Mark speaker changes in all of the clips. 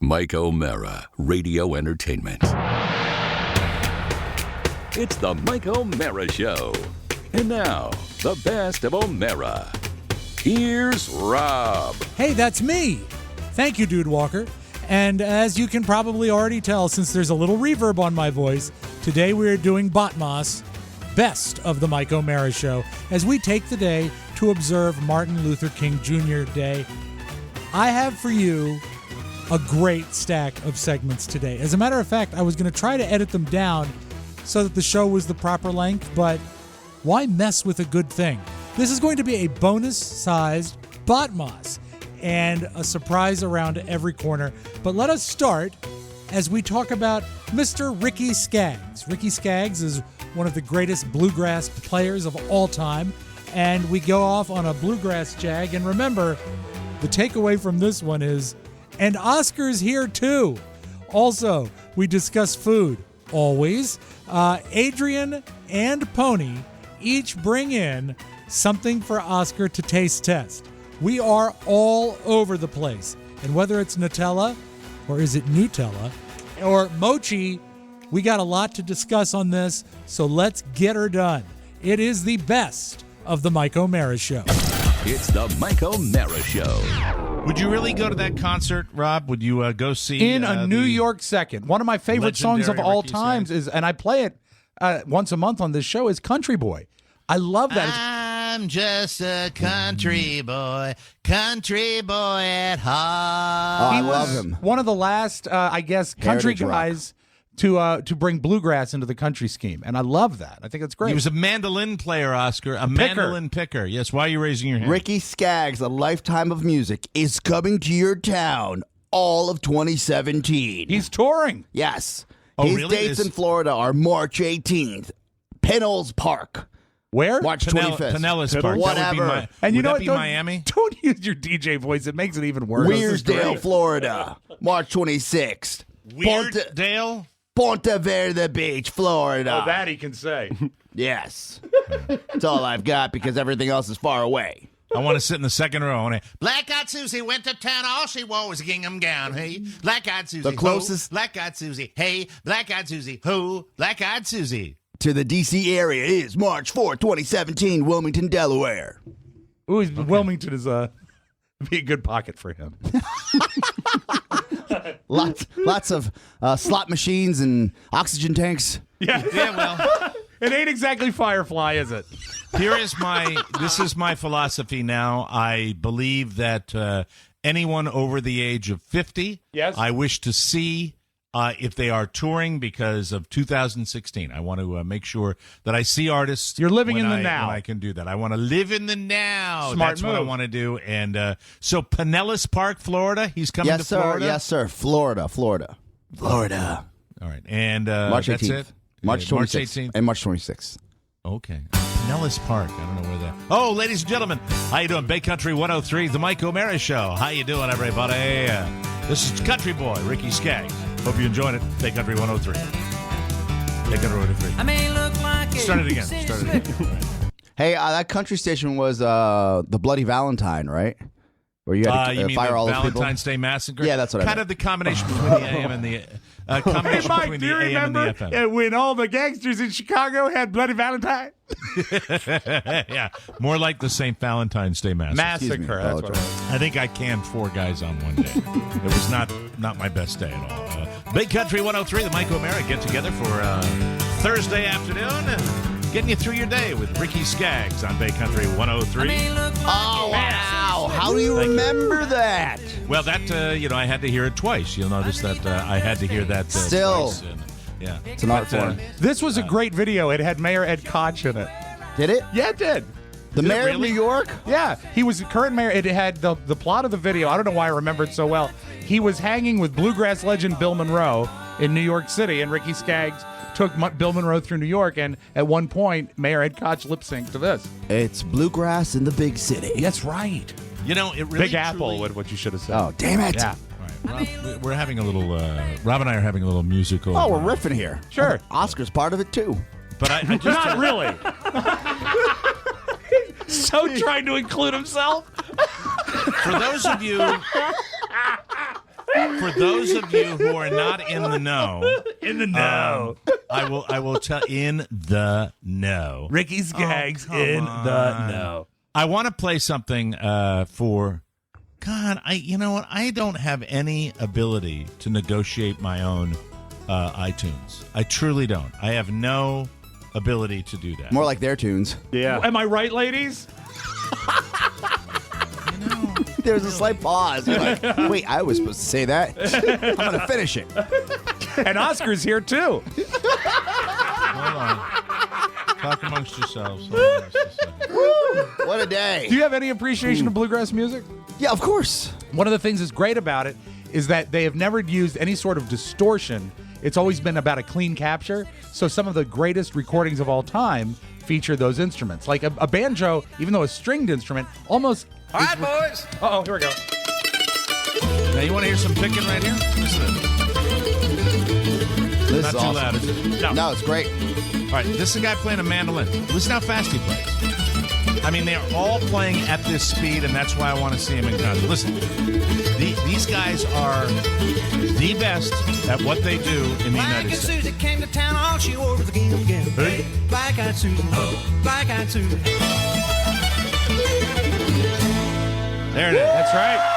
Speaker 1: Mike O'Mara, Radio Entertainment. It's the Mike O'Mara Show. And now, the best of O'Mara. Here's Rob.
Speaker 2: Hey, that's me. Thank you, Dude Walker. And as you can probably already tell, since there's a little reverb on my voice, today we're doing Botmas, best of the Mike O'Mara Show, as we take the day to observe Martin Luther King Jr. Day. I have for you a great stack of segments today. As a matter of fact, I was going to try to edit them down so that the show was the proper length, but why mess with a good thing? This is going to be a bonus-sized Botmas and a surprise around every corner. But let us start as we talk about Mr. Ricky Skaggs. Ricky Skaggs is one of the greatest bluegrass players of all time, and we go off on a bluegrass jag. And remember, the takeaway from this one is, and Oscar's here too. Also, we discuss food, always. Adrian and Pony each bring in something for Oscar to taste test. We are all over the place. And whether it's Nutella, or is it Nutella, or mochi, we got a lot to discuss on this, so let's get her done. It is the best of the Mike O'Mara Show.
Speaker 1: It's the Mike O'Mara Show.
Speaker 3: Would you really go to that concert, Rob? Would you go see
Speaker 4: In a New York Second? One of my favorite songs of all times is, and I play it once a month on this show, is Country Boy. I love that.
Speaker 3: I'm just a country boy at heart.
Speaker 4: He
Speaker 5: I
Speaker 4: was
Speaker 5: love him.
Speaker 4: one of the last, I guess, country
Speaker 5: Heritage rock.
Speaker 4: guys to bring bluegrass into the country scheme, and I love that. I think it's great.
Speaker 3: He was a mandolin player, Oscar. A
Speaker 4: picker.
Speaker 3: mandolin picker. Yes, why are you raising your hand?
Speaker 5: Ricky Skaggs, A Lifetime of Music, is coming to your town all of 2017.
Speaker 4: He's touring.
Speaker 5: Yes.
Speaker 3: Oh,
Speaker 5: His
Speaker 3: really?
Speaker 5: dates in Florida are March 18th, Pinellas Park.
Speaker 4: Where?
Speaker 5: March 25th.
Speaker 3: Pinellas Park.
Speaker 5: Whatever.
Speaker 4: And you
Speaker 3: would
Speaker 4: know
Speaker 3: that
Speaker 4: what?
Speaker 3: be
Speaker 4: Don't-
Speaker 3: Miami?
Speaker 4: Don't use your DJ voice. It makes it even worse.
Speaker 5: Weirsdale, Florida, March 26th.
Speaker 3: Weirdale?
Speaker 5: Ponte Verde Beach, Florida.
Speaker 4: Oh, that he can say.
Speaker 5: Yes. That's all I've got because everything else is far away.
Speaker 3: I want to sit in the second row. I want to, Black-eyed Susie went to town. All she wore was a gingham gown. Hey, Black-eyed Susie.
Speaker 5: The closest-
Speaker 3: Ho, Black-eyed Susie. Hey, Black-eyed Susie. Who? Black-eyed Susie.
Speaker 5: To the D.C. area is March 4th, 2017, Wilmington, Delaware.
Speaker 4: Ooh, Wilmington is be a good pocket for him.
Speaker 5: Lots of slot machines and oxygen tanks.
Speaker 4: Yeah,
Speaker 3: well,
Speaker 4: it ain't exactly Firefly, is it?
Speaker 3: This is my philosophy now. I believe that anyone over the age of 50,
Speaker 4: Yes.
Speaker 3: I wish to see if they are touring because of 2016. I want to make sure that I see artists.
Speaker 4: You're living
Speaker 3: when
Speaker 4: in the now.
Speaker 3: When I can do that. I want to live in the now.
Speaker 4: Smart
Speaker 3: That's what I
Speaker 4: move.
Speaker 3: want to do. And so Pinellas Park, Florida. He's coming to
Speaker 5: Yes, sir.
Speaker 3: Florida.
Speaker 5: Yes, sir. Florida.
Speaker 3: All right. And
Speaker 5: March
Speaker 3: that's
Speaker 5: 18th.
Speaker 3: it?
Speaker 5: March
Speaker 3: March
Speaker 5: 26th.
Speaker 3: 18th.
Speaker 5: And March 26th.
Speaker 3: Okay. Pinellas Park. I don't know where that. Oh, ladies and gentlemen, how you doing? Bay Country 103, the Mike O'Mara Show. How you doing, everybody? This is Country Boy, Ricky Skaggs. Hope you enjoyed it. Bay Country 103. Bay Country 103.
Speaker 6: I may look like
Speaker 3: Start it again.
Speaker 5: Hey, that country station was the Bloody Valentine, right? Where you had to
Speaker 3: You mean
Speaker 5: fire
Speaker 3: the
Speaker 5: all those people.
Speaker 3: Valentine's Day Massacre?
Speaker 5: Yeah, that's what I
Speaker 3: kind
Speaker 5: meant.
Speaker 3: of the combination between the AM and the combination between the AM and the FM.
Speaker 4: when all the gangsters in Chicago had Bloody Valentine?
Speaker 3: Yeah, more like the St. Valentine's Day Massacre.
Speaker 5: Excuse me,
Speaker 4: Massacre. That's what it was.
Speaker 3: I think I canned 4 guys on one day. It was not my best day at all. Big Country 103, the Mike O'Mara get together for Thursday afternoon, getting you through your day with Ricky Skaggs on Bay Country 103.
Speaker 5: Oh, wow. How do you remember that?
Speaker 3: Well, that I had to hear it twice. You'll notice that I had to hear that
Speaker 5: Still.
Speaker 3: twice. And, yeah,
Speaker 5: It's an art form.
Speaker 4: This was a great video. It had Mayor Ed Koch in it.
Speaker 5: Did it?
Speaker 4: Yeah, it did.
Speaker 5: The
Speaker 3: Did it
Speaker 5: mayor of
Speaker 3: really?
Speaker 5: New York?
Speaker 4: Yeah, he was the current mayor. It had the plot of the video. I don't know why I remember it so well. He was hanging with bluegrass legend Bill Monroe in New York City, and Ricky Skaggs took Bill Monroe through New York, and at one point, Mayor Ed Koch lip-synced to this.
Speaker 5: It's bluegrass in the big city.
Speaker 4: That's right.
Speaker 3: it really
Speaker 4: Big Apple,
Speaker 3: truly-
Speaker 4: what you should have said.
Speaker 5: Oh, damn it.
Speaker 4: Yeah.
Speaker 3: All right, Rob, we're having a little. Rob and I are having a little musical.
Speaker 5: Oh, we're riffing here.
Speaker 4: Sure.
Speaker 5: Oscar's part of it, too.
Speaker 3: But I just
Speaker 4: Not really. So trying to include himself.
Speaker 3: for those of you. For those of you who are not in the know, I will tell in the know.
Speaker 4: Ricky Skaggs in the know.
Speaker 3: I want to play something for God. You know what? I don't have any ability to negotiate my own iTunes. I truly don't. I have no ability to do that.
Speaker 5: More like their tunes.
Speaker 4: Yeah. Am I right, ladies?
Speaker 5: There was a slight pause. You're like, wait, I was supposed to say that. I'm going to finish it.
Speaker 4: And Oscar's here, too.
Speaker 3: Hold on. Talk amongst yourselves. Hold on just a second.
Speaker 5: What a day.
Speaker 4: Do you have any appreciation of bluegrass music?
Speaker 5: Yeah, of course.
Speaker 4: One of the things that's great about it is that they have never used any sort of distortion. It's always been about a clean capture. So some of the greatest recordings of all time feature those instruments. Like a banjo, even though a stringed instrument, almost...
Speaker 6: All right, boys.
Speaker 4: Uh-oh, here we go.
Speaker 3: Now, you want to hear some picking right here? Listen to
Speaker 5: This
Speaker 3: Not
Speaker 5: is
Speaker 3: too
Speaker 5: awesome.
Speaker 3: loud, is it?
Speaker 5: No, it's great.
Speaker 3: All right, this is a guy playing a mandolin. Listen how fast he plays. I mean, they're all playing at this speed, and that's why I want to see him in concert. Listen, these guys are the best at what they do in the United
Speaker 6: Black-eyed
Speaker 3: States.
Speaker 6: Susie came to town, all she wore was a gingham gown.
Speaker 3: Hey.
Speaker 6: Black-eyed Susie, black-eyed Susie.
Speaker 3: There it is.
Speaker 4: That's right.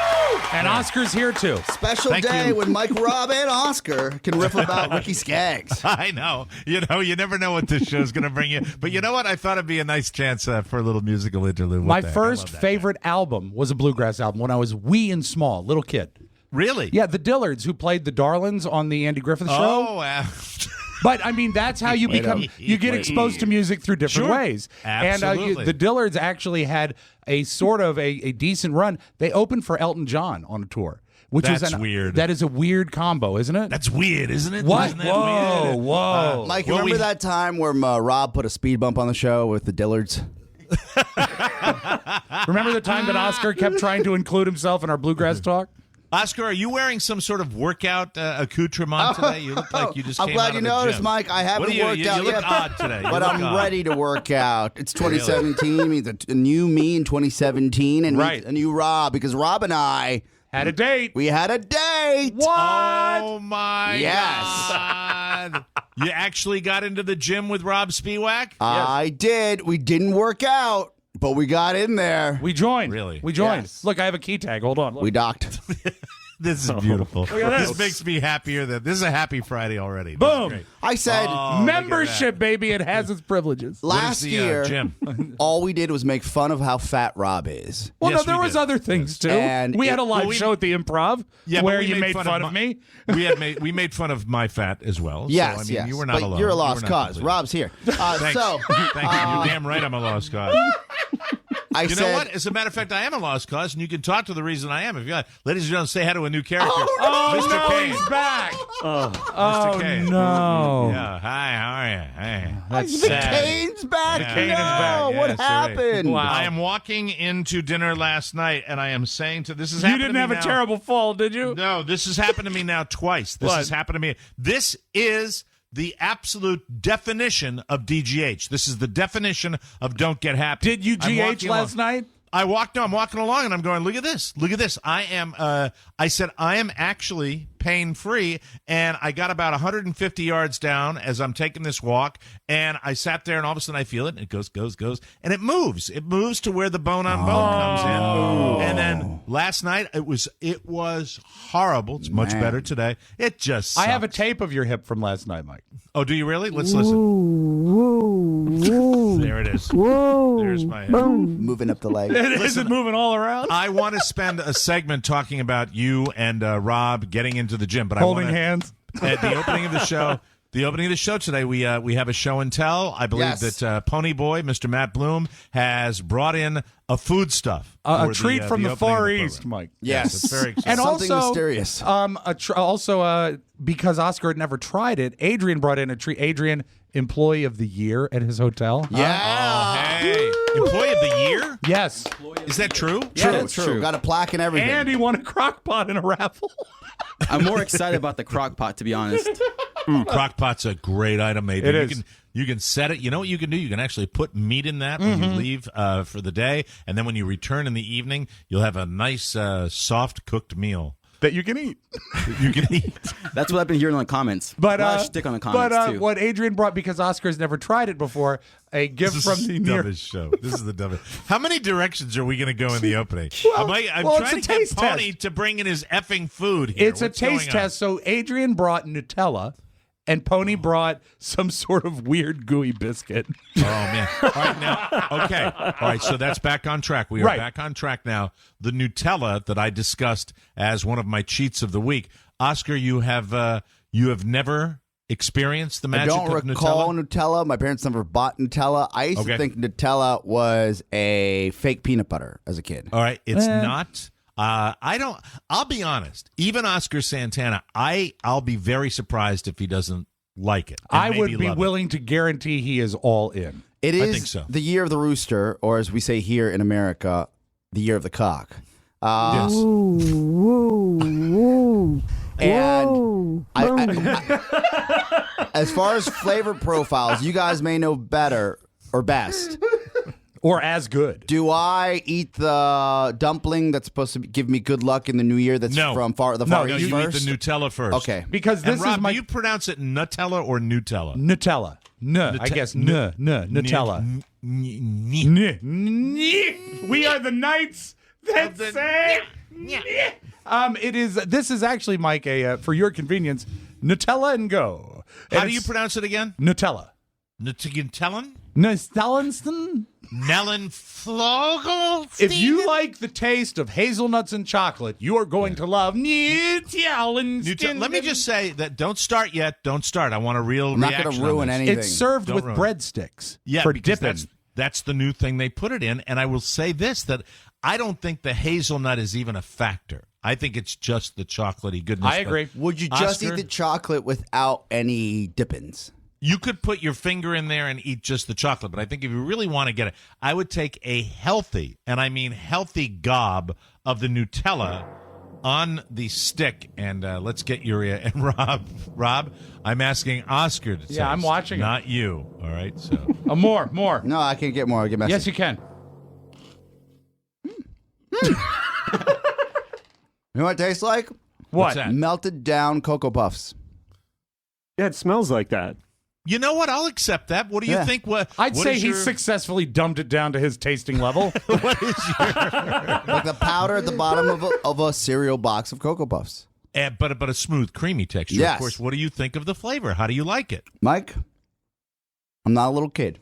Speaker 4: And Oscar's here, too.
Speaker 5: Special
Speaker 3: Thank
Speaker 5: day
Speaker 3: you.
Speaker 5: when Mike Robb and Oscar can riff about Ricky Skaggs.
Speaker 3: I know. You never know what this show's going to bring you. But you know what? I thought it'd be a nice chance for a little musical interlude.
Speaker 4: My
Speaker 3: What the heck? I
Speaker 4: first
Speaker 3: love that.
Speaker 4: favorite album was a bluegrass album when I was wee and small, little kid.
Speaker 3: Really?
Speaker 4: Yeah, the Dillards, who played the Darlings on the Andy Griffith Show.
Speaker 3: Oh,
Speaker 4: But I mean, that's how you become. You get exposed to music through different
Speaker 3: Sure.
Speaker 4: ways.
Speaker 3: Absolutely.
Speaker 4: And the Dillards actually had a sort of a decent run. They opened for Elton John on a tour, which
Speaker 3: That's
Speaker 4: is
Speaker 3: weird.
Speaker 4: That is a weird combo, isn't it?
Speaker 3: that's weird, isn't it?
Speaker 4: what?
Speaker 3: Isn't that
Speaker 4: Whoa,
Speaker 3: weird?
Speaker 4: whoa!
Speaker 5: Mike, you
Speaker 3: Well,
Speaker 5: remember
Speaker 3: we-
Speaker 5: that time where Rob put a speed bump on the show with the Dillards?
Speaker 4: Remember the time that Oscar kept trying to include himself in our bluegrass talk?
Speaker 3: Oscar, are you wearing some sort of workout accoutrement today? You look like you just
Speaker 5: I'm
Speaker 3: came
Speaker 5: glad
Speaker 3: out
Speaker 5: you
Speaker 3: of the
Speaker 5: noticed,
Speaker 3: gym.
Speaker 5: Mike. I haven't
Speaker 3: What are you,
Speaker 5: worked
Speaker 3: you,
Speaker 5: out
Speaker 3: you look
Speaker 5: yet,
Speaker 3: odd today. You
Speaker 5: but
Speaker 3: look
Speaker 5: I'm
Speaker 3: odd.
Speaker 5: ready to work out. It's 2017. means a new me in 2017, and
Speaker 4: Right.
Speaker 5: a new Rob, because Rob and I,
Speaker 4: Had a date.
Speaker 5: we had a date.
Speaker 4: What?
Speaker 3: Oh, my
Speaker 5: Yes.
Speaker 3: God. You actually got into the gym with Rob Spiewak?
Speaker 5: I did. We didn't work out, but we got in there.
Speaker 4: We joined.
Speaker 3: Really?
Speaker 4: We joined.
Speaker 5: Yes.
Speaker 4: Look, I have a key tag. Hold on. Look.
Speaker 5: We docked.
Speaker 3: This is beautiful.
Speaker 4: at this.
Speaker 3: This makes me happier. This is a happy Friday already. This is
Speaker 4: Boom.
Speaker 3: great.
Speaker 5: I said
Speaker 3: Oh,
Speaker 4: Membership, baby. It has its privileges.
Speaker 3: What is
Speaker 5: last
Speaker 3: the,
Speaker 5: year,
Speaker 3: gym?
Speaker 5: all we did was make fun of how fat Rob is.
Speaker 4: Well,
Speaker 3: Yes,
Speaker 4: no, there
Speaker 3: we
Speaker 4: was
Speaker 3: did.
Speaker 4: other things too.
Speaker 5: And
Speaker 4: we had a live
Speaker 3: well, we-
Speaker 4: show at the Improv
Speaker 3: Yeah, but
Speaker 4: where
Speaker 3: we
Speaker 4: you made fun of me.
Speaker 3: we made fun of my fat as well.
Speaker 5: Yes,
Speaker 3: so, I mean,
Speaker 5: yes.
Speaker 3: you were not
Speaker 5: but
Speaker 3: alone.
Speaker 5: You're a
Speaker 3: You were
Speaker 5: lost
Speaker 3: not
Speaker 5: cause.
Speaker 3: completely-
Speaker 5: Rob's here.
Speaker 3: Thanks.
Speaker 5: So
Speaker 3: Thank you. You're damn right I'm a lost cause.
Speaker 5: I
Speaker 3: You
Speaker 5: said,
Speaker 3: know what? As a matter of fact, I am a lost cause, and you can talk to the reason I am. If you want. Ladies and gentlemen, say hi to a new character.
Speaker 4: Oh,
Speaker 3: Mr.
Speaker 4: no,
Speaker 3: Kane.
Speaker 4: he's back.
Speaker 3: Mr.
Speaker 4: Oh,
Speaker 3: Kane.
Speaker 4: no.
Speaker 3: Yeah. Hi, how are you? Hey.
Speaker 4: That's
Speaker 5: the
Speaker 4: sad.
Speaker 5: Cane's back.
Speaker 3: Yeah.
Speaker 4: Kane is back.
Speaker 5: No, what
Speaker 3: Yes, right.
Speaker 5: happened?
Speaker 4: Wow.
Speaker 3: I am walking into dinner last night, and I am saying to this is
Speaker 4: You
Speaker 3: happening
Speaker 4: didn't
Speaker 3: to me
Speaker 4: have a
Speaker 3: now.
Speaker 4: terrible fall, did you?
Speaker 3: No, this has happened to me now twice. This
Speaker 4: What?
Speaker 3: has happened to me. This is the absolute definition of DGH. This is the definition of don't get happy.
Speaker 4: Did you
Speaker 3: I'm
Speaker 4: GH
Speaker 3: walking
Speaker 4: last
Speaker 3: along.
Speaker 4: night?
Speaker 3: I'm walking along, and I'm going, look at this. Look at this. I am, I said, I am actually pain-free, and I got about 150 yards down as I'm taking this walk, and I sat there, and all of a sudden I feel it, and it goes, and it moves. It moves to where the bone-on-bone comes in. And then last night, it was horrible. It's much better today. It just sucked.
Speaker 4: I have a tape of your hip from last night, Mike.
Speaker 3: Oh, do you really? Let's listen. There it is. There's my head.
Speaker 5: Moving up the leg.
Speaker 4: Is it moving all around?
Speaker 3: I want to spend a segment talking about you and Rob getting into the gym, but
Speaker 4: Holding
Speaker 3: I want
Speaker 4: hands.
Speaker 3: at the opening of the show. The opening of the show today, we have a show and tell. I believe
Speaker 5: Yes.
Speaker 3: that Pony Boy, Mr. Matt Bloom, has brought in a food stuff,
Speaker 4: A
Speaker 3: for
Speaker 4: treat from the
Speaker 3: opening of
Speaker 4: Far
Speaker 3: program.
Speaker 4: East, Mike.
Speaker 5: Yes.
Speaker 3: it's very exciting.
Speaker 4: And
Speaker 5: Something
Speaker 4: also,
Speaker 5: mysterious.
Speaker 4: because Oscar had never tried it, Adrian brought in a treat. Adrian, Employee of the Year at his hotel.
Speaker 5: Yeah.
Speaker 3: Hey, employee of the year?
Speaker 4: Yes.
Speaker 3: Is that true?
Speaker 5: True,
Speaker 7: that's
Speaker 5: true.
Speaker 7: true.
Speaker 5: Got a plaque and everything.
Speaker 4: And he won a crock pot in a raffle.
Speaker 7: I'm more excited about the crock pot, to be honest.
Speaker 3: Crock-pot's a great item, mate.
Speaker 4: It
Speaker 3: you
Speaker 4: is.
Speaker 3: You can set it. You know what you can do? You can actually put meat in that when you leave for the day, and then when you return in the evening, you'll have a nice soft cooked meal.
Speaker 4: that you can eat.
Speaker 3: You can eat.
Speaker 7: That's what I've been hearing in the comments.
Speaker 4: But
Speaker 7: a lot of shtick on the comments too.
Speaker 4: what Adrian brought, because Oscar's never tried it before, a gift
Speaker 3: This
Speaker 4: from
Speaker 3: is
Speaker 4: the
Speaker 3: the
Speaker 4: near.
Speaker 3: dumbest show. This is the dumbest. How many directions are we going to go in the opening? I'm
Speaker 4: well, it's
Speaker 3: trying
Speaker 4: a
Speaker 3: to get
Speaker 4: taste
Speaker 3: Pony
Speaker 4: test.
Speaker 3: to bring in his effing food here.
Speaker 4: It's a
Speaker 3: What's going
Speaker 4: taste
Speaker 3: on?
Speaker 4: test. So Adrian brought Nutella, and Pony brought some sort of weird gooey biscuit.
Speaker 3: Oh man! All right, now, okay, all right. So that's back on track. We are
Speaker 4: Right.
Speaker 3: back on track now. The Nutella that I discussed as one of my cheats of the week. Oscar, you have never experienced the
Speaker 5: I
Speaker 3: magic
Speaker 5: don't
Speaker 3: of
Speaker 5: recall
Speaker 3: Nutella.
Speaker 5: Nutella. My parents never bought Nutella. I used
Speaker 3: Okay.
Speaker 5: to think Nutella was a fake peanut butter as a kid.
Speaker 3: All right, it's not. I'll be honest. Even Oscar Santana, I'll be very surprised if he doesn't like it. and
Speaker 4: I would
Speaker 3: maybe
Speaker 4: be
Speaker 3: love it.
Speaker 4: willing to guarantee he is all in.
Speaker 5: It
Speaker 3: I
Speaker 5: is
Speaker 3: think so.
Speaker 5: the year of the rooster, or as we say here in America, the year of the cock.
Speaker 3: Yes.
Speaker 5: And as far as flavor profiles, you guys may know better or best.
Speaker 4: Or as good.
Speaker 5: Do I eat the dumpling that's supposed to give me good luck in the new year? That's
Speaker 3: No.
Speaker 5: from the
Speaker 3: No,
Speaker 5: Far
Speaker 3: you
Speaker 5: East
Speaker 3: eat
Speaker 5: first?
Speaker 3: the Nutella first.
Speaker 5: Okay.
Speaker 4: Because
Speaker 3: And
Speaker 4: this
Speaker 3: Rob,
Speaker 4: is my
Speaker 3: do you pronounce it Nutella or Nutella?
Speaker 4: Nutella. I guess Nutella. We are the knights that say. This is actually, Mike, for your convenience, Nutella and go.
Speaker 3: How
Speaker 4: And
Speaker 3: do you
Speaker 4: it's
Speaker 3: pronounce it again?
Speaker 4: Nutella?
Speaker 3: Nutella?
Speaker 4: Nutella.
Speaker 3: Nellen Flogel?
Speaker 4: If you like the taste of hazelnuts and chocolate, you are going to love Nutella.
Speaker 3: Let me just say that don't start yet. Don't start. I want a real
Speaker 5: I'm not
Speaker 3: reaction
Speaker 5: going to
Speaker 3: on
Speaker 5: ruin
Speaker 3: this.
Speaker 5: anything.
Speaker 4: It's served
Speaker 3: Don't
Speaker 4: with
Speaker 3: ruin it.
Speaker 4: breadsticks
Speaker 3: Yeah,
Speaker 4: for
Speaker 3: because
Speaker 4: dipping.
Speaker 3: that's the new thing they put it in. And I will say this, that I don't think the hazelnut is even a factor. I think it's just the chocolatey goodness.
Speaker 4: I agree.
Speaker 5: Would you just
Speaker 3: Oscar?
Speaker 5: eat the chocolate without any dippins?
Speaker 3: You could put your finger in there and eat just the chocolate, but I think if you really want to get it, I would take a healthy, and I mean healthy, gob of the Nutella on the stick. And let's get your and Rob, I'm asking Oscar to taste.
Speaker 4: Yeah, I'm watching it.
Speaker 3: not you. All right, so
Speaker 4: More.
Speaker 5: No, I can't get more. I get messy.
Speaker 4: Yes, you can.
Speaker 5: You know what it tastes like?
Speaker 3: what's
Speaker 4: What?
Speaker 3: that?
Speaker 5: Melted down Cocoa Puffs.
Speaker 8: Yeah, it smells like that.
Speaker 3: You know what? I'll accept that. What do you
Speaker 5: Yeah.
Speaker 3: think?
Speaker 4: I'd
Speaker 3: what
Speaker 4: say
Speaker 3: is
Speaker 4: he
Speaker 3: your-
Speaker 4: successfully dumbed it down to his tasting level.
Speaker 3: What is your?
Speaker 5: Like the powder at the bottom of a cereal box of Cocoa Puffs.
Speaker 3: but a smooth, creamy texture.
Speaker 5: Yes.
Speaker 3: Of course. What do you think of the flavor? How do you like it?
Speaker 5: Mike, I'm not a little kid.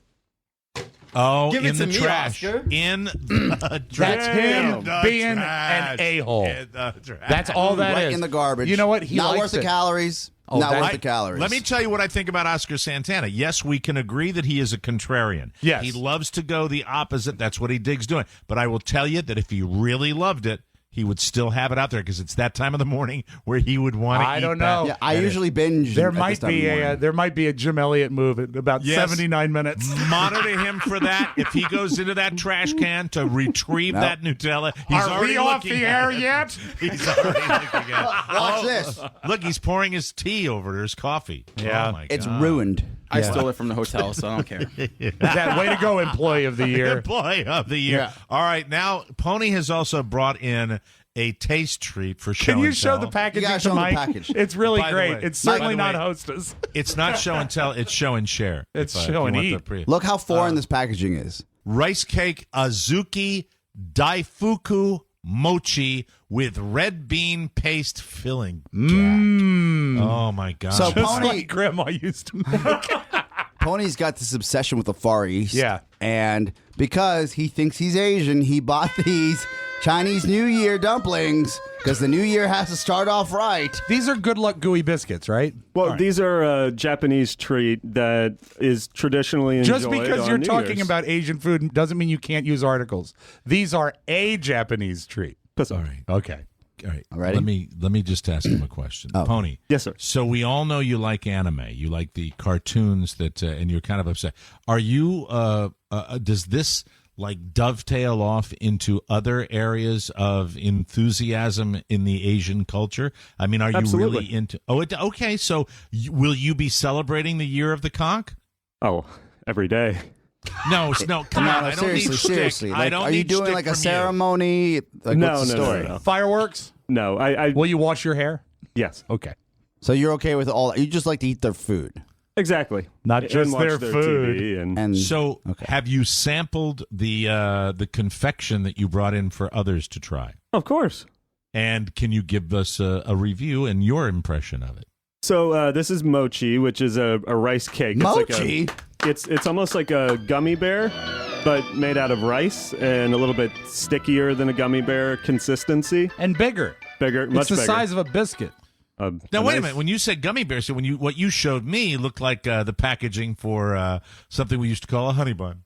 Speaker 3: Oh,
Speaker 7: Give it
Speaker 3: in
Speaker 7: to
Speaker 3: the
Speaker 7: me,
Speaker 3: trash.
Speaker 7: Oscar.
Speaker 3: In the trash.
Speaker 4: That's him
Speaker 3: In the
Speaker 4: being
Speaker 3: trash.
Speaker 4: an a-hole.
Speaker 3: In the trash.
Speaker 4: That's all that is.
Speaker 5: Right in the garbage.
Speaker 4: You know what? He
Speaker 5: not
Speaker 4: likes
Speaker 5: worth the
Speaker 4: it.
Speaker 5: calories.
Speaker 4: Oh,
Speaker 5: not
Speaker 4: that-
Speaker 5: worth the calories.
Speaker 3: Let me tell you what I think about Oscar Santana. Yes, we can agree that he is a contrarian.
Speaker 4: Yes.
Speaker 3: He loves to go the opposite. That's what he digs doing. But I will tell you that if he really loved it, he would still have it out there because it's that time of the morning where he would want to
Speaker 4: I
Speaker 3: eat
Speaker 4: don't
Speaker 3: that.
Speaker 4: know.
Speaker 5: Yeah, I usually binge.
Speaker 4: There
Speaker 5: at this
Speaker 4: might
Speaker 5: time of
Speaker 4: be
Speaker 5: the
Speaker 4: a
Speaker 5: morning.
Speaker 4: there might be a Jim Elliott move at about
Speaker 3: Yes.
Speaker 4: 79 minutes.
Speaker 3: Monitor him for that. If he goes into that trash can to retrieve
Speaker 5: No.
Speaker 3: that Nutella, he's
Speaker 4: Are
Speaker 3: already
Speaker 4: we off
Speaker 3: looking
Speaker 4: the
Speaker 3: at
Speaker 4: air
Speaker 3: it.
Speaker 4: yet?
Speaker 3: He's already looking at it.
Speaker 5: Watch this.
Speaker 3: Look, he's pouring his tea over his coffee.
Speaker 4: Yeah.
Speaker 3: Oh my
Speaker 5: It's
Speaker 3: God.
Speaker 5: ruined.
Speaker 7: I stole it from the hotel, so I don't care.
Speaker 4: That way to go, employee of the year.
Speaker 3: Employee of the year.
Speaker 5: Yeah.
Speaker 3: All right, now Pony has also brought in a taste treat for show
Speaker 4: Can you
Speaker 3: and
Speaker 4: show
Speaker 3: tell.
Speaker 4: the packaging
Speaker 5: You gotta
Speaker 4: to
Speaker 5: show 'em the
Speaker 4: Mike?
Speaker 5: package.
Speaker 4: It's really
Speaker 3: By the
Speaker 4: great.
Speaker 3: way-
Speaker 4: It's
Speaker 3: by
Speaker 4: certainly
Speaker 3: the
Speaker 4: not
Speaker 3: way-
Speaker 4: hostess.
Speaker 3: It's not show and tell, it's show and share.
Speaker 4: It's
Speaker 3: If,
Speaker 4: show
Speaker 3: if you
Speaker 4: and
Speaker 3: want
Speaker 4: eat.
Speaker 3: the pre-
Speaker 5: Look how foreign this packaging is.
Speaker 3: Rice cake Azuki Daifuku Mochi with red bean paste filling. Oh my God.
Speaker 5: So
Speaker 4: Just
Speaker 5: Pony,
Speaker 4: like Grandma used to make.
Speaker 5: Pony's got this obsession with the Far East.
Speaker 4: Yeah.
Speaker 5: And because he thinks he's Asian, he bought these Chinese New Year dumplings because the new year has to start off right.
Speaker 4: These are good luck gooey biscuits, right?
Speaker 8: Well, these are a Japanese treat that is traditionally enjoyed
Speaker 4: Just because
Speaker 8: on
Speaker 4: you're
Speaker 8: New
Speaker 4: talking
Speaker 8: Year's.
Speaker 4: about Asian food doesn't mean you can't use articles. These are a Japanese treat.
Speaker 3: All right.
Speaker 4: Okay.
Speaker 3: All right.
Speaker 5: Ready?
Speaker 3: Let me just ask him a question.
Speaker 5: Oh.
Speaker 3: Pony.
Speaker 8: Yes, sir.
Speaker 3: So we all know you like anime. You like the cartoons that, and you're kind of upset. Are you? Does this like dovetail off into other areas of enthusiasm in the Asian culture? I mean, are you
Speaker 8: Absolutely.
Speaker 3: really into? Oh, okay. So will you be celebrating the year of the cock?
Speaker 8: Oh, every day.
Speaker 3: No, come on.
Speaker 5: No,
Speaker 3: I don't need
Speaker 5: seriously,
Speaker 3: shtick.
Speaker 5: seriously.
Speaker 3: I
Speaker 5: Like,
Speaker 3: don't
Speaker 5: are you
Speaker 3: need
Speaker 5: doing
Speaker 3: shtick
Speaker 5: like a
Speaker 3: from you.
Speaker 5: ceremony? Like,
Speaker 8: No,
Speaker 5: what's the
Speaker 8: no,
Speaker 5: story?
Speaker 8: no.
Speaker 4: Fireworks?
Speaker 8: No, I
Speaker 4: Will you wash your hair?
Speaker 8: yes,
Speaker 4: Okay.
Speaker 5: So you're okay with all that? You just like to eat their food.
Speaker 8: exactly.
Speaker 4: Not
Speaker 8: And
Speaker 4: just
Speaker 8: watch
Speaker 4: their food.
Speaker 8: TV and
Speaker 5: And
Speaker 3: So,
Speaker 5: okay.
Speaker 3: have you sampled the confection that you brought in for others to try?
Speaker 8: of course.
Speaker 3: And can you give us a review and your impression of it?
Speaker 8: So this is mochi, which is a rice cake.
Speaker 5: Mochi?
Speaker 8: It's almost like a gummy bear, but made out of rice and a little bit stickier than a gummy bear consistency.
Speaker 4: And bigger.
Speaker 8: Bigger, much
Speaker 4: It's the
Speaker 8: bigger.
Speaker 4: size of a biscuit.
Speaker 3: Now, wait a minute. When you said gummy bears, so what you showed me looked like the packaging for something we used to call a honey bun.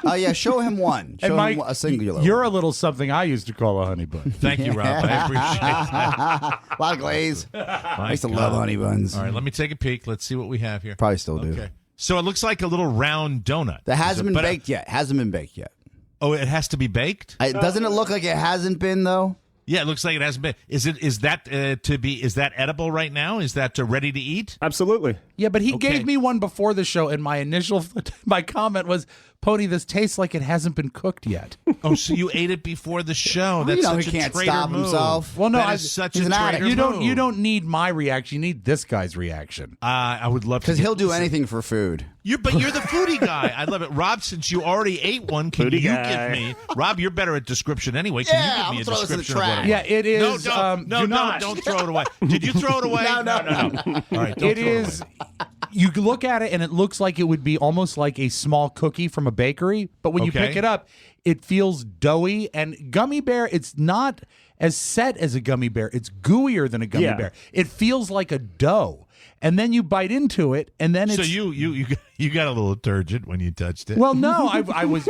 Speaker 5: Oh yeah, show him one. Show
Speaker 4: And Mike,
Speaker 5: him a singular.
Speaker 4: you're
Speaker 5: one.
Speaker 4: a little something I used to call a honey bun.
Speaker 3: Thank you, Rob. I appreciate that.
Speaker 5: a lot of glaze. I
Speaker 3: My
Speaker 5: used to
Speaker 3: God.
Speaker 5: love honey buns.
Speaker 3: All right, let me take a peek. Let's see what we have here.
Speaker 5: Probably still do.
Speaker 3: Okay. So it looks like a little round donut.
Speaker 5: That hasn't been
Speaker 3: But,
Speaker 5: baked yet. Hasn't been baked yet.
Speaker 3: Oh, it has to be baked?
Speaker 5: Doesn't it look like it hasn't been though?
Speaker 3: Yeah, it looks like it hasn't been. Is that edible right now? Is that ready to eat?
Speaker 8: Absolutely.
Speaker 4: Yeah, but he
Speaker 3: Okay.
Speaker 4: gave me one before the show, and my comment was, Pony, this tastes like it hasn't been cooked yet.
Speaker 3: Oh, so you ate it before the show? That's
Speaker 5: You know
Speaker 3: such
Speaker 5: he
Speaker 3: a
Speaker 5: can't
Speaker 3: traitor
Speaker 5: stop
Speaker 3: move.
Speaker 5: himself.
Speaker 4: Well, no,
Speaker 3: That
Speaker 4: I-
Speaker 3: is such
Speaker 5: he's
Speaker 3: a
Speaker 5: an addict.
Speaker 3: traitor
Speaker 4: You
Speaker 3: move.
Speaker 4: don't need my reaction. You need this guy's reaction.
Speaker 3: I would love to.
Speaker 5: Because he'll do
Speaker 3: listen.
Speaker 5: anything for food.
Speaker 3: But you're the foodie guy. I love it, Rob. Since you already ate one, can
Speaker 8: Foodie
Speaker 3: you
Speaker 8: guy.
Speaker 3: give me? Rob, you're better at description anyway. Can
Speaker 5: Yeah,
Speaker 3: you give
Speaker 5: I'm
Speaker 3: me a
Speaker 5: gonna throw this in the
Speaker 3: description of what
Speaker 5: trash.
Speaker 3: it
Speaker 4: Yeah,
Speaker 3: was?
Speaker 4: it is.
Speaker 3: No,
Speaker 4: do not.
Speaker 3: don't throw it away. Did you throw it away?
Speaker 5: No.
Speaker 3: All right, don't
Speaker 4: It
Speaker 3: throw
Speaker 4: is.
Speaker 3: It away.
Speaker 4: You look at it and it looks like it would be almost like a small cookie from a bakery, but when you
Speaker 3: Okay.
Speaker 4: pick it up, it feels doughy. And gummy bear, it's not as set as a gummy bear. It's gooier than a gummy
Speaker 8: Yeah.
Speaker 4: bear. It feels like a dough. And then you bite into it, and then it's.
Speaker 3: So you got a little turgid when you touched it.
Speaker 4: Well, no, I was.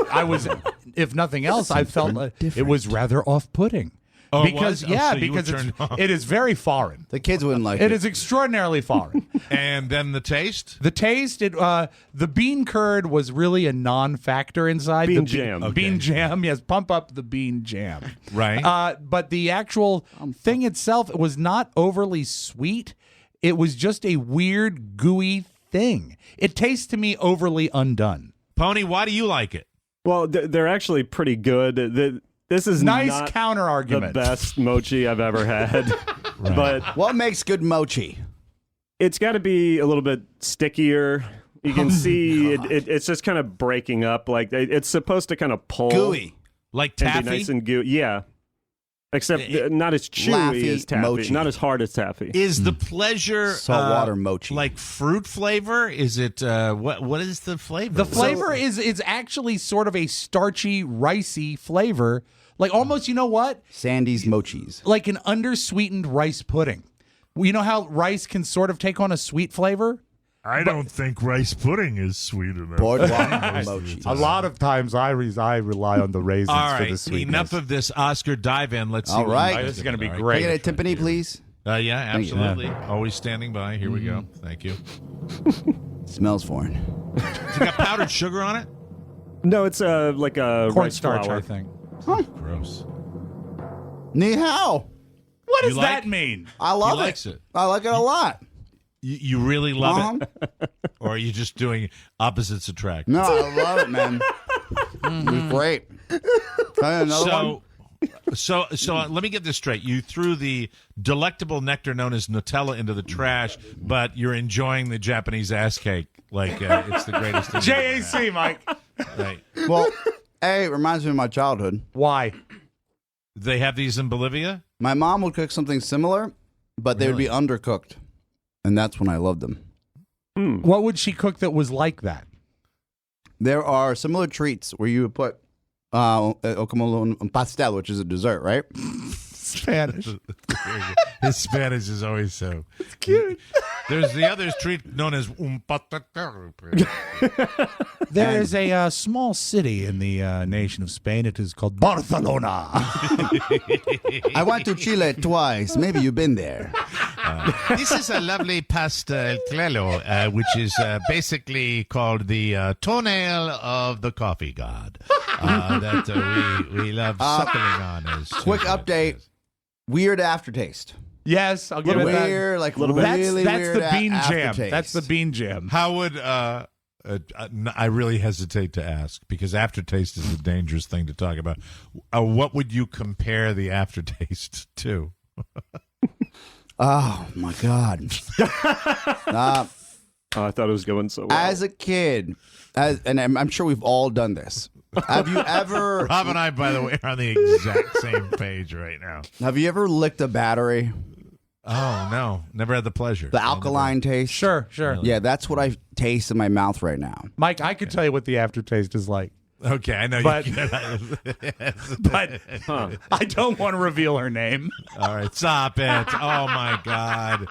Speaker 4: If nothing else, I felt it was rather off-putting.
Speaker 3: Oh, it
Speaker 4: because
Speaker 3: was? Oh,
Speaker 4: yeah,
Speaker 3: so you were
Speaker 4: because
Speaker 3: turned off.
Speaker 4: it is very foreign.
Speaker 5: The kids wouldn't like
Speaker 4: It
Speaker 5: it.
Speaker 4: is extraordinarily foreign.
Speaker 3: And then the taste.
Speaker 4: The taste, the bean curd was really a non-factor inside.
Speaker 8: Bean
Speaker 4: the
Speaker 8: jam.
Speaker 3: Okay.
Speaker 4: Bean jam, yes. Pump up the bean jam.
Speaker 3: Right.
Speaker 4: But the actual thing itself was not overly sweet. It was just a weird, gooey thing. It tastes to me overly undone.
Speaker 3: Pony, why do you like it?
Speaker 8: Well, they're actually pretty good. This is
Speaker 4: Nice
Speaker 8: not
Speaker 4: counter
Speaker 8: the
Speaker 4: argument.
Speaker 8: best mochi I've ever had, but
Speaker 5: What makes good mochi?
Speaker 8: it's got to be a little bit stickier. You can see it's just kind of breaking up. Like it's supposed to kind of pull
Speaker 5: Gooey.
Speaker 3: Like
Speaker 8: and
Speaker 3: taffy?
Speaker 8: be nice and gooey. Yeah, except not as chewy
Speaker 5: Laffy
Speaker 8: as taffy,
Speaker 5: mochi.
Speaker 8: not as hard as taffy.
Speaker 3: Is the pleasure
Speaker 5: Saltwater mochi.
Speaker 3: like fruit flavor? Is it what is the flavor?
Speaker 4: The flavor is actually sort of a starchy, ricey flavor. Like almost, you know what?
Speaker 5: Sandy's mochis.
Speaker 4: Like an undersweetened rice pudding. You know how rice can sort of take on a sweet flavor?
Speaker 3: I don't think rice pudding is sweet enough.
Speaker 5: Boardwalk mochis.
Speaker 4: A lot of times I rely on the raisins
Speaker 3: All
Speaker 4: for the
Speaker 3: right,
Speaker 4: sweetness.
Speaker 3: enough of this Oscar dive-in. Let's see.
Speaker 5: All
Speaker 3: what
Speaker 5: right.
Speaker 3: you
Speaker 5: This
Speaker 4: is gonna be
Speaker 3: All right.
Speaker 4: great.
Speaker 5: Can I get a timpani, please?
Speaker 3: Yeah,
Speaker 5: you.
Speaker 3: absolutely. Always standing by. Here we go. Thank you.
Speaker 5: Smells foreign.
Speaker 3: Has it got powdered sugar on it?
Speaker 8: No, it's like a rice
Speaker 4: cornstarch,
Speaker 8: flour.
Speaker 4: I think.
Speaker 3: Gross.
Speaker 5: Ni hao.
Speaker 4: What
Speaker 3: You
Speaker 4: does
Speaker 3: like-
Speaker 4: that mean?
Speaker 5: I love
Speaker 3: He
Speaker 5: it.
Speaker 3: likes it.
Speaker 5: I like it a lot.
Speaker 3: You really love
Speaker 5: Uh-huh.
Speaker 3: it, or are you just doing opposites attract?
Speaker 5: No, I love it, man. It's great. Can I have another one?
Speaker 3: So let me get this straight. You threw the delectable nectar known as Nutella into the trash, but you're enjoying the Japanese ass cake like it's the greatest thing.
Speaker 4: JAC, Mike.
Speaker 3: Right.
Speaker 5: Well, A, it reminds me of my childhood.
Speaker 4: Why?
Speaker 3: They have these in Bolivia?
Speaker 5: My mom would cook something similar, but they would be undercooked. And that's when I loved them.
Speaker 4: What would she cook that was like that?
Speaker 5: There are similar treats where you would put como un pastel, which is a dessert, right?
Speaker 4: Spanish.
Speaker 3: His Spanish is always so cute. There's the other treat known as un patatero.
Speaker 4: There is a small city in the nation of Spain. It is called Barcelona.
Speaker 5: I went to Chile twice. Maybe you've been there.
Speaker 3: This is a lovely pasta el clalo, which is basically called the toenail of the coffee god that we love suckling on. As
Speaker 5: Quick update. Weird aftertaste.
Speaker 4: Yes, I'll give it that.
Speaker 5: Weird, like
Speaker 8: Little bit.
Speaker 5: really
Speaker 4: That's
Speaker 5: weird
Speaker 4: the bean jam.
Speaker 5: aftertaste.
Speaker 4: That's the bean jam.
Speaker 3: How would I really hesitate to ask because aftertaste is a dangerous thing to talk about. What would you compare the aftertaste to?
Speaker 5: Oh my God!
Speaker 8: I thought it was going so well.
Speaker 5: As a kid, and I'm sure we've all done this. Have you ever?
Speaker 3: Rob and I, by the way, are on the exact same page right now.
Speaker 5: Have you ever licked a battery?
Speaker 3: Oh no, never had the pleasure.
Speaker 5: The alkaline taste.
Speaker 4: Sure.
Speaker 5: Yeah, that's what I taste in my mouth right now.
Speaker 4: Mike, I could tell you what the aftertaste is like.
Speaker 3: Okay, I know
Speaker 4: But-
Speaker 3: you can.
Speaker 4: But I don't want to reveal her name.
Speaker 3: All right, stop it. Oh my God.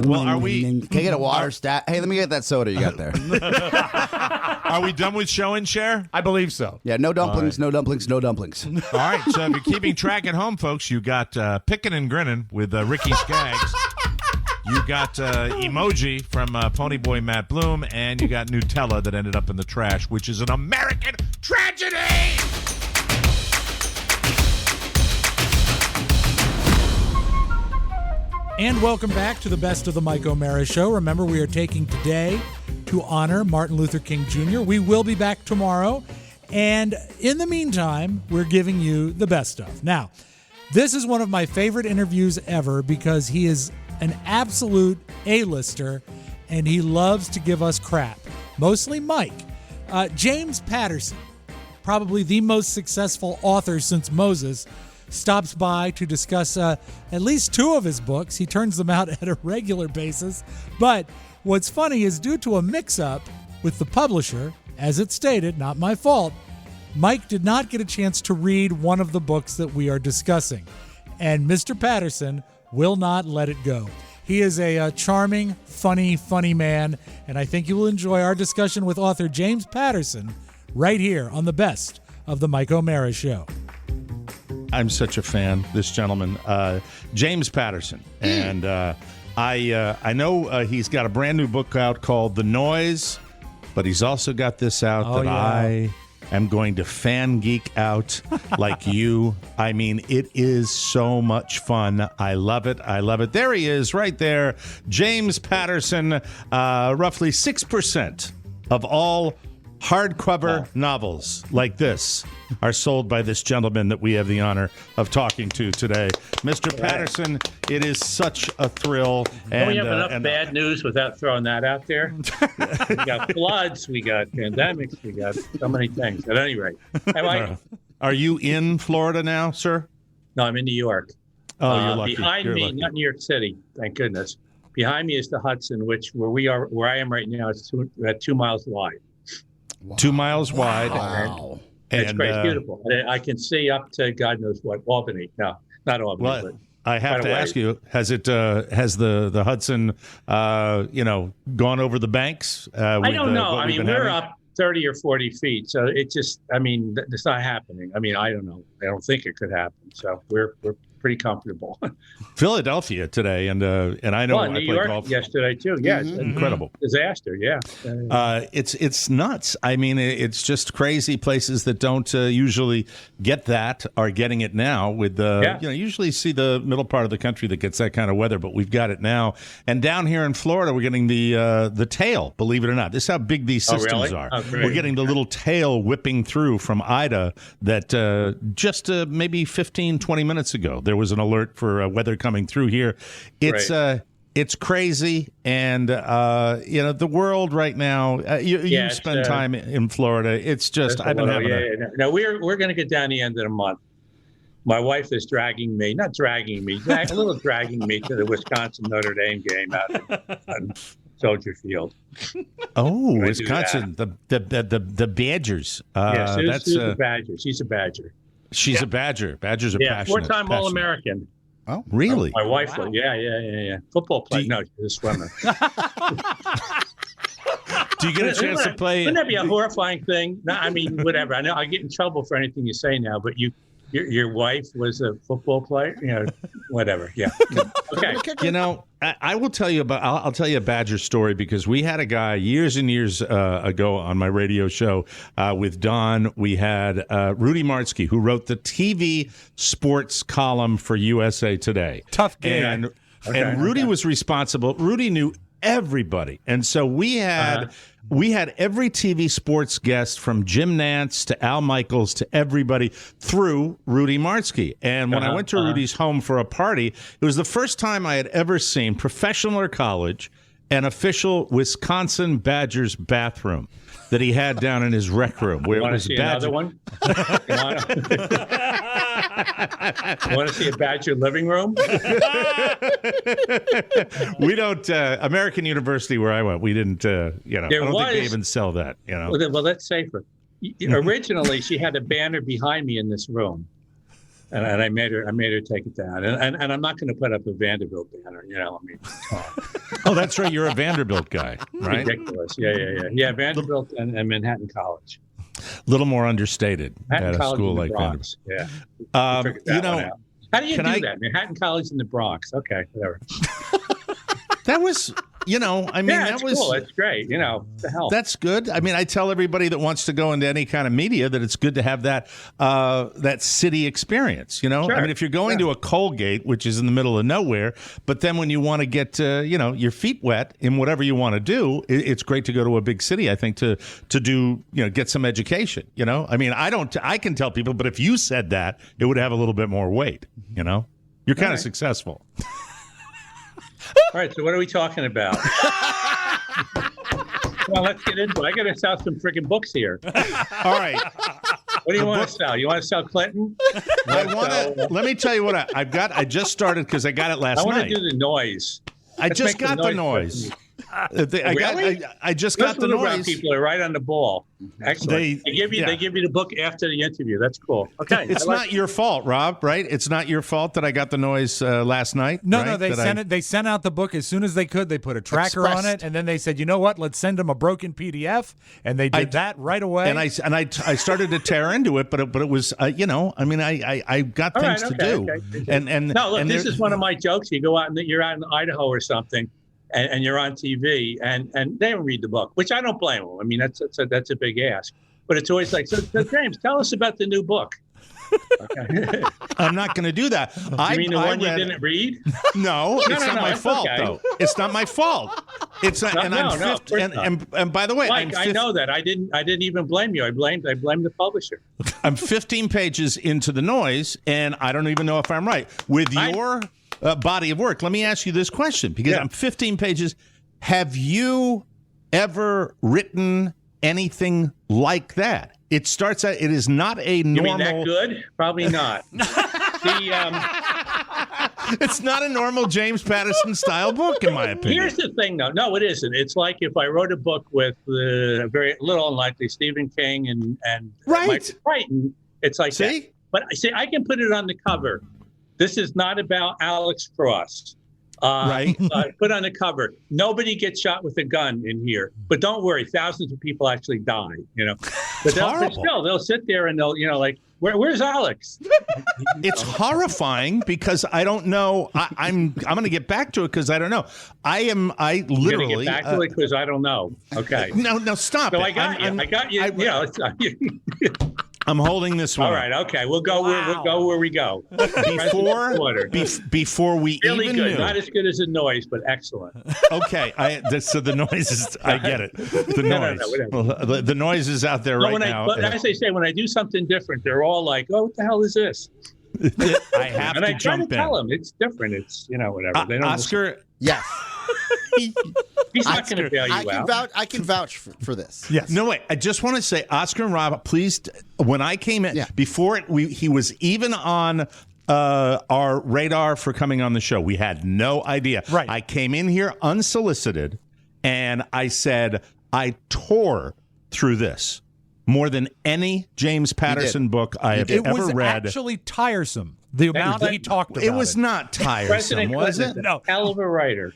Speaker 3: Well, are we?
Speaker 5: Can I get a water stat? Hey, let me get that soda you got there.
Speaker 3: Are we done with show and share?
Speaker 4: I believe so.
Speaker 5: Yeah, no dumplings, no dumplings, no dumplings.
Speaker 3: All right, so if you're keeping track at home, folks, you got Pickin' and Grinnin' with Ricky Skaggs. You got Emoji from Ponyboy Matt Bloom, and you got Nutella that ended up in the trash, which is an American tragedy!
Speaker 2: And welcome back to the Best of the Mike O'Mara Show. Remember, we are taking today to honor Martin Luther King Jr. We will be back tomorrow. And in the meantime, we're giving you the best of. Now, this is one of my favorite interviews ever because he is an absolute A-lister, and he loves to give us crap. Mostly Mike. James Patterson, probably the most successful author since Moses, stops by to discuss at least two of his books. He turns them out at a regular basis. But what's funny is due to a mix-up with the publisher, as it stated, not my fault, Mike did not get a chance to read one of the books that we are discussing. And Mr. Patterson will not let it go. He is a charming, funny man, and I think you will enjoy our discussion with author James Patterson right here on the Best of the Mike O'Mara Show.
Speaker 9: I'm such a fan, this gentleman, James Patterson. And I know he's got a brand new book out called The Noise, but he's also got this out I am going to fan geek out like you. I mean, it is so much fun. I love it. There he is right there. James Patterson, roughly 6% of all hardcover novels like this are sold by this gentleman that we have the honor of talking to today. Mr. Patterson, it is such a thrill.
Speaker 10: Don't we have enough bad news without throwing that out there? We got floods, we got pandemics, we got so many things. At any rate.
Speaker 9: Are you in Florida now, sir?
Speaker 10: No, I'm in New York.
Speaker 9: Oh, you're lucky.
Speaker 10: Behind me, not New York City, thank goodness. Behind me is the Hudson, where I am right now, it's 2 miles wide.
Speaker 5: Wow.
Speaker 9: 2 miles wide.
Speaker 5: Wow.
Speaker 10: It's great. It's beautiful. I can see up to God knows what, Albany. No, not Albany.
Speaker 9: Well,
Speaker 10: but
Speaker 9: I have to ask you: has the Hudson, gone over the banks?
Speaker 10: I don't know. I mean, we're up 30 or 40 feet, so it just, it's not happening. I mean, I don't know. I don't think it could happen. So we're pretty comfortable.
Speaker 9: Philadelphia today, and I know I
Speaker 10: New
Speaker 9: played
Speaker 10: York
Speaker 9: golf
Speaker 10: yesterday too. Yeah,
Speaker 9: it's incredible.
Speaker 10: Disaster. Yeah.
Speaker 9: It's nuts. I mean, it's just crazy. Places that don't usually get that are getting it now. With usually see the middle part of the country that gets that kind of weather, but we've got it now. And down here in Florida, we're getting the tail. Believe it or not, this is how big these systems are.
Speaker 10: Oh,
Speaker 9: we're getting the little tail whipping through from Ida. That just maybe 15, 20 minutes ago, there was an alert for weather coming through here. It's crazy, and the world right now. You spend time in Florida. It's just I've been having
Speaker 10: No, we're going to get down the end of the month. My wife is dragging me to the Wisconsin Notre Dame game out on Soldier Field.
Speaker 9: Oh, Wisconsin, the Badgers.
Speaker 10: Sue's a Badger. She's a Badger.
Speaker 9: She's a Badger. Badgers are passionate.
Speaker 10: 4-time All-American.
Speaker 9: Oh, really?
Speaker 10: My wife was. Yeah. Football player. No, she's a swimmer.
Speaker 9: Do you get a chance to play?
Speaker 10: Wouldn't that be a horrifying thing? No, I mean, whatever. I know I get in trouble for anything you say now, but your wife was a football player? Whatever. Yeah. Okay.
Speaker 9: I will tell you I'll tell you a Badger story because we had a guy years and years ago on my radio show with Don. We had Rudy Martzke, who wrote the TV sports column for USA Today.
Speaker 4: Tough gig.
Speaker 9: And Rudy was responsible. Rudy knew everybody. And so we had every TV sports guest from Jim Nantz to Al Michaels to everybody through Rudy Martzke. And when I went to Rudy's home for a party, it was the first time I had ever seen, professional or college, an official Wisconsin Badgers bathroom that he had down in his rec room. Where
Speaker 10: Want
Speaker 9: it
Speaker 10: to
Speaker 9: was
Speaker 10: see
Speaker 9: Badger.
Speaker 10: another one? You want to see a Badger living room?
Speaker 9: We don't, American University where I went, we didn't, I don't think they even sell that,
Speaker 10: Well, let's say for originally she had a banner behind me in this room. And I made her take it down. And I'm not going to put up a Vanderbilt banner,
Speaker 9: Oh, that's right. You're a Vanderbilt guy, right?
Speaker 10: Ridiculous. Yeah, Vanderbilt and Manhattan College.
Speaker 9: A little more understated
Speaker 10: Manhattan
Speaker 9: at a
Speaker 10: College
Speaker 9: school
Speaker 10: in the
Speaker 9: like
Speaker 10: Bronx.
Speaker 9: Vanderbilt.
Speaker 10: Yeah. We figured that one out. How do you
Speaker 9: can
Speaker 10: do
Speaker 9: I-
Speaker 10: that? Manhattan College in the Bronx. Okay, whatever.
Speaker 9: That was, that
Speaker 10: it's
Speaker 9: was
Speaker 10: cool. It's great. What the hell?
Speaker 9: That's good. I mean, I tell everybody that wants to go into any kind of media that it's good to have that city experience.
Speaker 10: Sure.
Speaker 9: I mean, if you're going to a Colgate, which is in the middle of nowhere, but then when you want to get your feet wet in whatever you want to do, it's great to go to a big city. I think to do get some education. I mean, I can tell people, but if you said that, it would have a little bit more weight. You're kind of successful.
Speaker 10: All right, so what are we talking about? Well, let's get into it. I got to sell some freaking books here.
Speaker 9: All right.
Speaker 10: What do you want to sell? You want to sell Clinton?
Speaker 9: Let me tell you what I've got. I just started because I got it last night.
Speaker 10: I want to do the noise.
Speaker 9: I just got the noise. I just got the noise.
Speaker 10: People are right on the ball. Excellent. They give you the book after the interview. That's cool. Okay.
Speaker 9: It's not your fault, Rob. Right? It's not your fault that I got the noise last night.
Speaker 2: No, they sent it. They sent out the book as soon as they could. They put a tracker on it, and then they said, "You know what? Let's send them a broken PDF." And they did that right away.
Speaker 9: And I started to tear into it, but it was I got things to do.
Speaker 10: Okay.
Speaker 9: And
Speaker 10: no, look, this is one of my jokes. You go out and you're out in Idaho or something. And you're on TV, and they don't read the book, which I don't blame them. I mean, that's a big ask. But it's always like, so James, tell us about the new book. Okay.
Speaker 9: I'm not going to do that.
Speaker 10: You mean the one you didn't read?
Speaker 9: No, it's not my fault,
Speaker 10: okay.
Speaker 9: though. It's not my fault. It's not. And by the way,
Speaker 10: Mike, I know that. I didn't even blame you. I blamed the publisher.
Speaker 9: I'm 15 pages into the noise, and I don't even know if I'm right with your body of work. Let me ask you this question, because I'm 15 pages. Have you ever written anything like that? It starts out. It is not a normal.
Speaker 10: You mean that good? Probably not.
Speaker 9: It's not a normal James Patterson style book, in my opinion.
Speaker 10: Here's the thing, though. No, it isn't. It's like if I wrote a book with very little unlikely Stephen King and Michael Crichton. It's like that. But I can put it on the cover. This is not about Alex Cross.
Speaker 9: Right.
Speaker 10: Put on the cover. Nobody gets shot with a gun in here, but don't worry. Thousands of people actually die. But they'll sit there and they'll like, where's Alex?
Speaker 9: It's horrifying because I don't know. I'm going to get back to it because I don't know. I literally
Speaker 10: get back to it because I don't know. Okay.
Speaker 9: No, stop.
Speaker 10: So
Speaker 9: it.
Speaker 10: I got you.
Speaker 9: I'm holding this one.
Speaker 10: All right, okay. We'll go where we go.
Speaker 9: Before we
Speaker 10: really
Speaker 9: even
Speaker 10: good.
Speaker 9: knew.
Speaker 10: Not as good as the noise, but excellent.
Speaker 9: Okay, so the noise is. I get it. The noise.
Speaker 10: No,
Speaker 9: the noise is out there now.
Speaker 10: But as I say, when I do something different, they're all like, "Oh, what the hell is this?"
Speaker 9: I have
Speaker 10: and
Speaker 9: to
Speaker 10: I try
Speaker 9: jump
Speaker 10: to tell them it's different. It's whatever. They don't
Speaker 9: Oscar.
Speaker 5: Yes.
Speaker 10: He's not going to bail you out.
Speaker 5: I can vouch for this.
Speaker 9: Yes. No, wait. I just want to say, Oscar and Rob, please, when I came in, before he was even on our radar for coming on the show, we had no idea.
Speaker 2: Right.
Speaker 9: I came in here unsolicited, and I said, I tore through this more than any James Patterson book I have ever read.
Speaker 2: It was actually tiresome, the amount he talked about it.
Speaker 9: It was not tiresome, was it?
Speaker 10: No. Hell of a writer.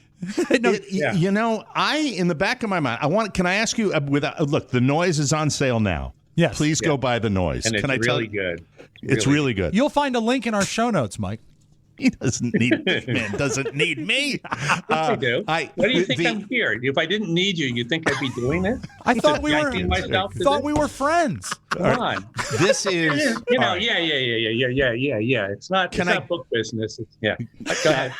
Speaker 9: In the back of my mind, can I ask you, look, the noise is on sale now.
Speaker 2: Yes.
Speaker 9: Please go buy the noise.
Speaker 10: And it's
Speaker 9: Can I
Speaker 10: really
Speaker 9: tell you?
Speaker 10: good.
Speaker 9: It's really good.
Speaker 2: You'll find a link in our show notes, Mike.
Speaker 9: He doesn't need this man. Doesn't need me.
Speaker 10: I do. What do you think I'm here? If I didn't need you, you think I'd be doing it?
Speaker 2: I thought we were
Speaker 10: Thought
Speaker 2: we were friends.
Speaker 10: Come on.
Speaker 9: This is
Speaker 10: yeah. It's not book business. Go ahead.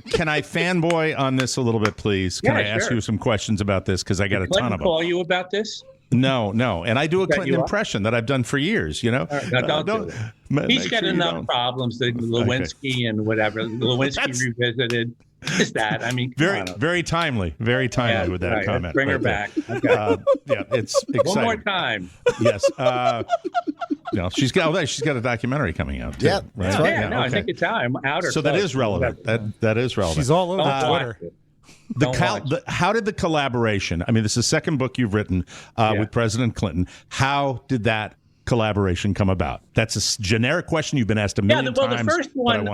Speaker 9: Can I fanboy on this a little bit, please? Can I ask you some questions about this? Because I got a ton of them.
Speaker 10: Call you about this?
Speaker 9: No. And I do a Clinton impression that I've done for years, you know?
Speaker 10: Don't do it. He's got enough problems, the Lewinsky and whatever. Lewinsky revisited. Is that? I mean,
Speaker 9: very timely with that comment.
Speaker 10: Bring her back. Okay.
Speaker 9: It's exciting.
Speaker 10: One more time.
Speaker 9: Yes. She's got a documentary coming out too.
Speaker 5: Yeah,
Speaker 9: right?
Speaker 5: that's right.
Speaker 10: Yeah, I think it's out.
Speaker 9: So that is relevant. That is relevant.
Speaker 2: She's all over Twitter.
Speaker 9: How did the collaboration? I mean, this is the second book you've written with President Clinton. How did that collaboration come about? That's a generic question you've been asked a million times.
Speaker 10: The first one,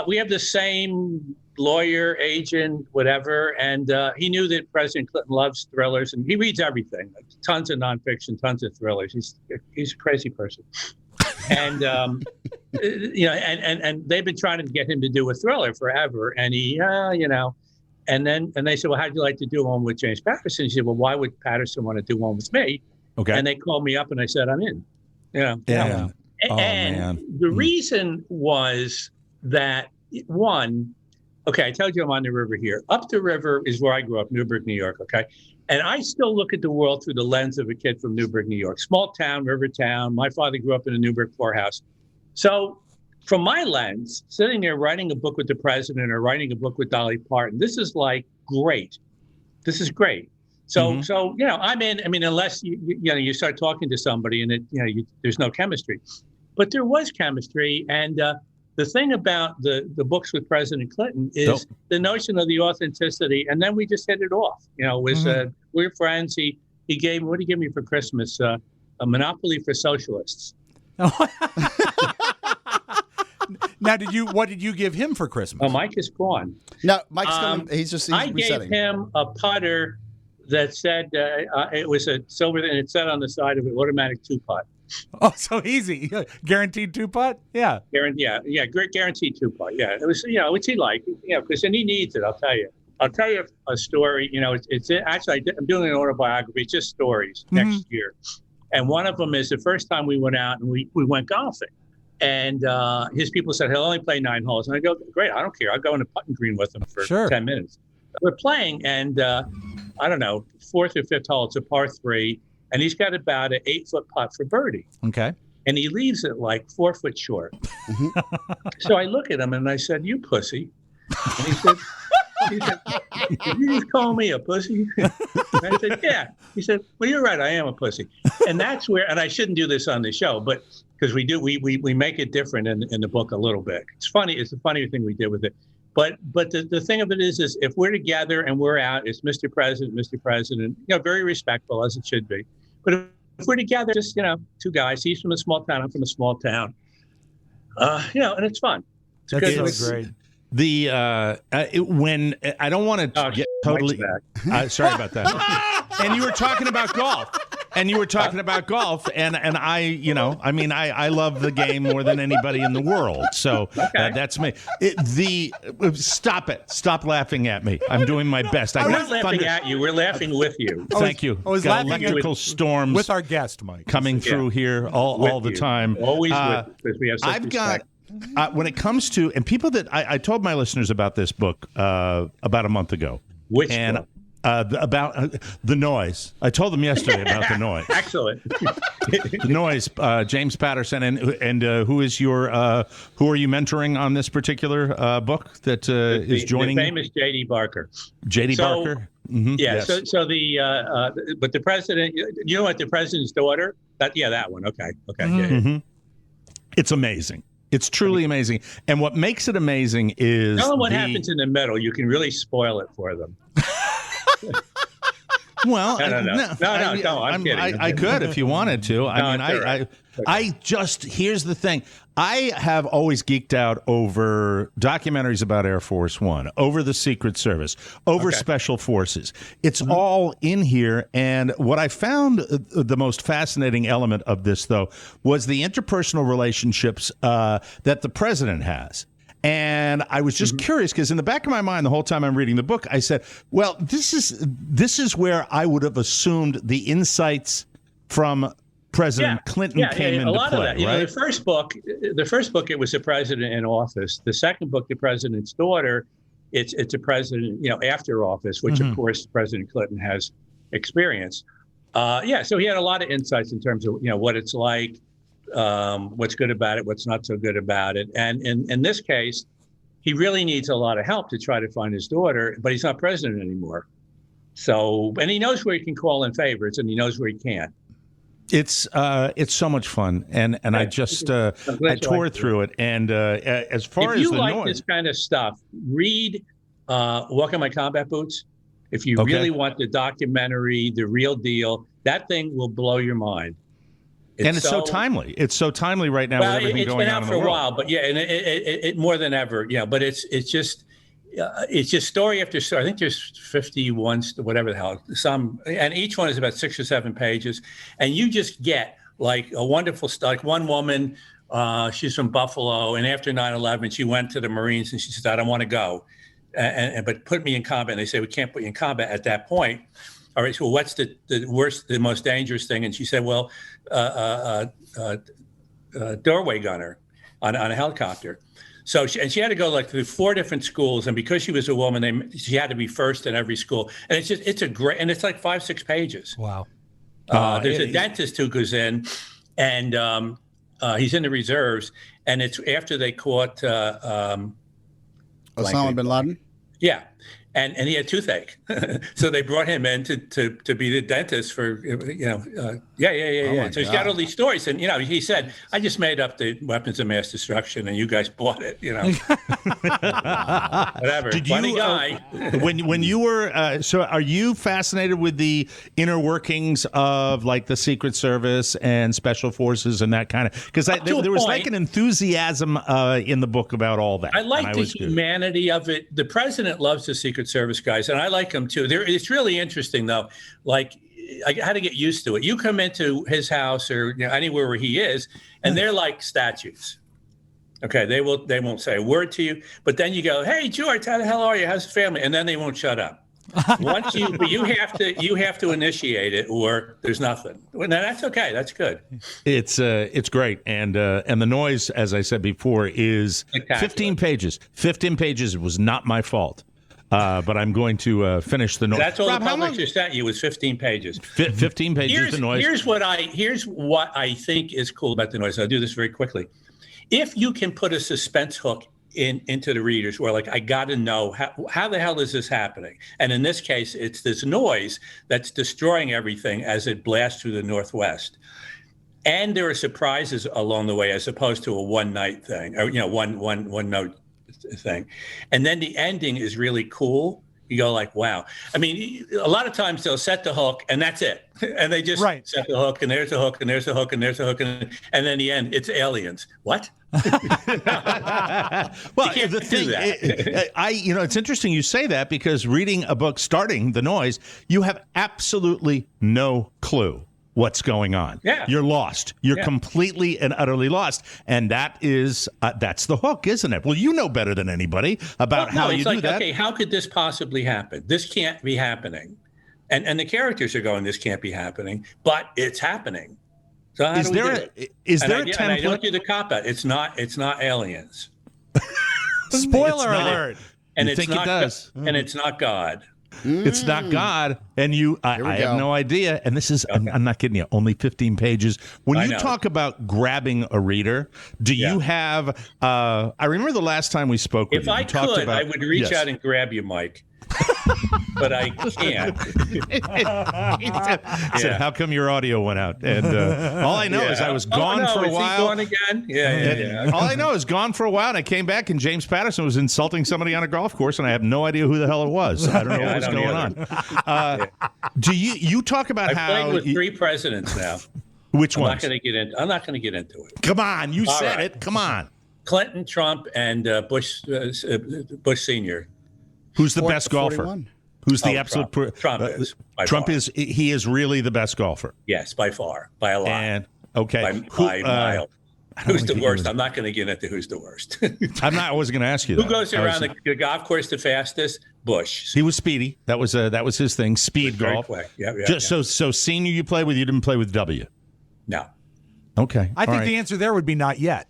Speaker 10: we have the same lawyer, agent, whatever, and he knew that President Clinton loves thrillers, and he reads everything, tons of nonfiction, tons of thrillers. He's a crazy person, and and they've been trying to get him to do a thriller forever, and he, and they said, well, how'd you like to do one with James Patterson? He said, well, why would Patterson want to do one with me?
Speaker 9: Okay,
Speaker 10: and they called me up, and I said, I'm in.
Speaker 9: Yeah.
Speaker 10: And the reason was that one. Okay, I told you I'm on the river here. Up the river is where I grew up, Newburgh, New York, okay? And I still look at the world through the lens of a kid from Newburgh, New York. Small town, river town. My father grew up in a Newburgh poorhouse. So from my lens, sitting there writing a book with the president or writing a book with Dolly Parton, this is like great. This is great. So, I'm in. I mean, unless you start talking to somebody and there's no chemistry. But there was chemistry, and the thing about the books with President Clinton is the notion of the authenticity, and then we just hit it off. We're friends. He gave me, what did he give me for Christmas? A Monopoly for Socialists.
Speaker 2: Now, what did you give him for Christmas?
Speaker 10: Oh, Mike is gone.
Speaker 5: No, Mike's still. He's
Speaker 10: I
Speaker 5: resetting.
Speaker 10: gave him a putter that said it was a silver, and it said on the side of it, automatic two-putt.
Speaker 2: Oh, so easy. Guaranteed two-putt? Yeah.
Speaker 10: Guaranteed two-putt. Yeah. It was, what's he like? Because he needs it, I'll tell you. I'll tell you a story. It's actually, I'm doing an autobiography, it's just stories next year. And one of them is the first time we went out and we went golfing. And his people said, he'll only play 9 holes. And I go, great, I don't care. I'll go in a putting green with him for 10 minutes. We're playing, and I don't know, 4th or 5th hole, it's a par 3. And he's got about an 8-foot putt for birdie.
Speaker 2: Okay.
Speaker 10: And he leaves it like 4 foot short. So I look at him and I said, you pussy. And he said, did you just call me a pussy? And I said, yeah. He said, well, you're right. I am a pussy. And that's where, and I shouldn't do this on the show, but because we do, we make it different in the book a little bit. It's funny. It's a funny thing we did with it. But the thing of it is if we're together and we're out, it's Mr. President, very respectful as it should be. But if we're together, just, 2 guys, he's from a small town, I'm from a small town, and it's fun.
Speaker 2: That's so great.
Speaker 9: When I don't want to get totally sorry about that. And you were talking about golf. And I love the game more than anybody in the world. So that's me. Stop it. Stop laughing at me. I'm doing my best.
Speaker 10: We're not laughing at you. We're laughing with you.
Speaker 9: Thank you.
Speaker 2: I was
Speaker 9: got
Speaker 2: laughing
Speaker 9: electrical storms
Speaker 2: with our guest, Mike,
Speaker 9: coming through here all the time.
Speaker 10: Always with, because we have such respect.
Speaker 9: When it comes to, and people that I told my listeners about this book about a month ago.
Speaker 10: Which book?
Speaker 9: About The Noise. I told them yesterday about The Noise.
Speaker 10: Excellent.
Speaker 9: The Noise, James Patterson, and who are you mentoring on this particular book that is joining?
Speaker 10: The famous J.D. Barker.
Speaker 9: J.D. Barker? Mm-hmm.
Speaker 10: Yeah.
Speaker 9: Yes.
Speaker 10: So but the president, you know what, the president's daughter? That one. Okay.
Speaker 9: Mm-hmm. It's amazing. It's truly amazing. And what makes it amazing is
Speaker 10: tell them what happens in the middle. You can really spoil it for them.
Speaker 9: Well,
Speaker 10: no, I'm kidding.
Speaker 9: I could if you wanted to. Here's the thing. I have always geeked out over documentaries about Air Force One, over the Secret Service, over Special Forces. It's all in here. And what I found the most fascinating element of this, though, was the interpersonal relationships that the president has. And I was just curious because in the back of my mind, the whole time I'm reading the book, I said, well, this is where I would have assumed the insights from President Clinton came into
Speaker 10: a lot
Speaker 9: play,
Speaker 10: of that. You
Speaker 9: right?
Speaker 10: know, the first book, it was the president in office. The second book, the president's daughter, it's a president, after office, which of course President Clinton has experienced. So he had a lot of insights in terms of what it's like, what's good about it, what's not so good about it. And in this case, he really needs a lot of help to try to find his daughter, but he's not president anymore. So, and he knows where he can call in favorites, and he knows where he can't.
Speaker 9: It's so much fun, and I just I tore through it. And as far
Speaker 10: if
Speaker 9: as
Speaker 10: you
Speaker 9: the
Speaker 10: like
Speaker 9: noise,
Speaker 10: this kind of stuff, read "Walk in My Combat Boots." If you really want the documentary, the real deal, that thing will blow your mind.
Speaker 9: It's so timely. It's so timely right now.
Speaker 10: Well,
Speaker 9: with everything
Speaker 10: it's
Speaker 9: going
Speaker 10: been
Speaker 9: on
Speaker 10: out
Speaker 9: in
Speaker 10: for
Speaker 9: the
Speaker 10: a
Speaker 9: world.
Speaker 10: while, but and it more than ever, But it's just story after story. I think there's 51, whatever the hell, and each one is about 6 or 7 pages, and you just get like a wonderful like one woman. She's from Buffalo, and after 9/11, she went to the Marines, and she said, "I don't want to go, but put me in combat." And they say, "We can't put you in combat at that point." All right, so what's the worst, the most dangerous thing? And she said, "Well, doorway gunner on a helicopter." So she had to go like through 4 different schools, and because she was a woman, she had to be first in every school. And it's a great, and it's like 5-6 pages.
Speaker 2: Wow.
Speaker 10: There's a dentist who goes in, and he's in the reserves, and it's after they caught
Speaker 5: Osama bin Laden.
Speaker 10: Yeah. And he had toothache, so they brought him in to be the dentist for So he's got all these stories, and he said, "I just made up the weapons of mass destruction, and you guys bought it." Whatever. Funny guy.
Speaker 9: When you were so, are you fascinated with the inner workings of like the Secret Service and Special Forces and that kind of? Because there was like an enthusiasm in the book about all that.
Speaker 10: I like the humanity of it. The president loves the Secret Service guys, and I like them too. It's really interesting though. Like, I had to get used to it. You come into his house or anywhere where he is, and they're like statues. Okay, they won't say a word to you, but then you go, "Hey George, how the hell are you? How's the family?" And then they won't shut up. Once you have to initiate it, or there's nothing. Well, no, that's okay. That's good.
Speaker 9: It's great, and the noise, as I said before, is 15 pages. 15 pages. It was not my fault. But I'm going to finish the noise.
Speaker 10: That's all Rob, the publisher sent you was 15 pages.
Speaker 9: 15 pages, the noise.
Speaker 10: Here's what I think is cool about the noise. I'll do this very quickly. If you can put a suspense hook into the readers where like, I got to know how the hell is this happening? And in this case, it's this noise that's destroying everything as it blasts through the Northwest. And there are surprises along the way as opposed to a one-night thing or, one note thing. And then the ending is really cool. You go like, wow. I mean, a lot of times they'll set the hook and that's it. And they just set the hook and there's a hook and there's a hook and there's a hook. And then the end, it's aliens. What?
Speaker 9: Well, the thing, it's interesting you say that because reading a book starting The Noise, you have absolutely no clue what's going on.
Speaker 10: Yeah.
Speaker 9: You're lost. You're completely and utterly lost. And that is, that's the hook, isn't it? Well, you know better than anybody about how you do that.
Speaker 10: Okay, how could this possibly happen? This can't be happening. And the characters are going, this can't be happening, but it's happening. So how
Speaker 9: is
Speaker 10: do we
Speaker 9: there
Speaker 10: do it?
Speaker 9: Is
Speaker 10: and
Speaker 9: there a template?
Speaker 10: And I don't do the cop out. It's not aliens.
Speaker 2: Spoiler alert.
Speaker 10: And
Speaker 9: it's not, it does.
Speaker 10: And it's not God.
Speaker 9: It's not God, and I have no idea. And this is, I'm not kidding you, only 15 pages. When you talk about grabbing a reader, do you have, I remember the last time we spoke with
Speaker 10: if
Speaker 9: you.
Speaker 10: I could, I would reach out and grab you, Mike. But I can't.
Speaker 9: He said, how come your audio went out? And all I know is I was gone for a while.
Speaker 10: Is he gone again? Yeah.
Speaker 9: All I know is gone for a while, and I came back, and James Patterson was insulting somebody on a golf course, and I have no idea who the hell it was. I don't know what was going on. Do you talk about
Speaker 10: I've
Speaker 9: how...
Speaker 10: played with 3 presidents now.
Speaker 9: Which ones?
Speaker 10: I'm not going to get into it.
Speaker 9: Come on, you said it. Come on.
Speaker 10: Clinton, Trump, and Bush Sr.
Speaker 9: Who's the best golfer?
Speaker 5: 41.
Speaker 9: Who's the absolute...
Speaker 10: Trump is.
Speaker 9: Trump is. He is really the best golfer.
Speaker 10: Yes, by far. By a lot.
Speaker 9: And, okay.
Speaker 10: By a mile. Who's the worst? I'm not going to get into who's the worst.
Speaker 9: I wasn't going to ask you that.
Speaker 10: Who goes around the golf course the fastest? Bush.
Speaker 9: He was speedy. That was his thing. Speed golf. So senior you played with, you didn't play with W.
Speaker 10: No.
Speaker 9: Okay.
Speaker 2: I think the answer there would be not yet.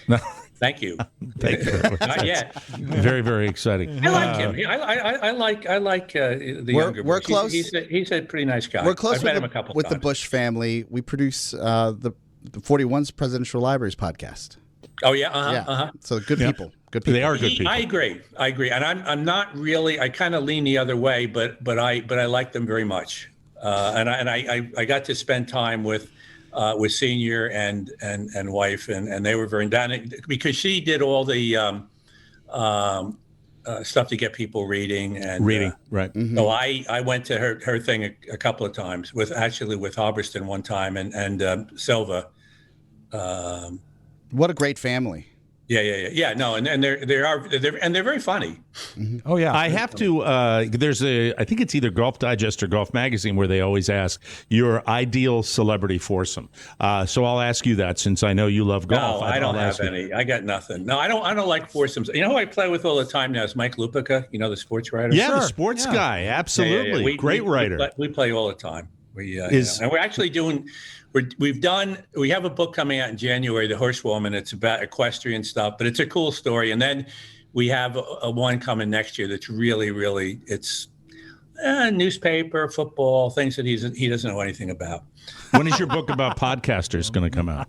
Speaker 9: No.
Speaker 10: Thank you.
Speaker 9: Thank you.
Speaker 10: Not yet.
Speaker 9: Very, very exciting.
Speaker 10: I like him. I like the younger.
Speaker 5: We're
Speaker 10: Bush.
Speaker 5: close.
Speaker 10: He's a pretty nice guy.
Speaker 5: We're close
Speaker 10: I've met him a couple
Speaker 5: with
Speaker 10: times.
Speaker 5: the Bush family. We produce the 41's Presidential Libraries podcast.
Speaker 10: Oh yeah.
Speaker 5: So good people. Good people.
Speaker 9: They are good people.
Speaker 10: I agree, and I'm not really. I kind of lean the other way, but I like them very much. And I got to spend time with Senior and wife, and they were very down because she did all the stuff to get people reading and
Speaker 9: right.
Speaker 5: Mm-hmm.
Speaker 10: So I went to her thing a couple of times with Halberstam one time and Silva.
Speaker 5: What a great family.
Speaker 10: Yeah. No, and they're very funny.
Speaker 2: Mm-hmm. Oh yeah.
Speaker 9: I have to. There's I think it's either Golf Digest or Golf Magazine where they always ask your ideal celebrity foursome. So I'll ask you that since I know you love golf.
Speaker 10: No, I don't have any. I got nothing. No, I don't like foursomes. You know who I play with all the time now is Mike Lupica. You know, the sports writer.
Speaker 9: Yeah, the sports guy. Absolutely, great writer.
Speaker 10: We play all the time. And we're actually doing. We have a book coming out in January, The Horsewoman. It's about equestrian stuff, but it's a cool story. And then we have a one coming next year that's really, really, it's newspaper, football, things that he doesn't know anything about.
Speaker 9: When is your book about podcasters going to come out?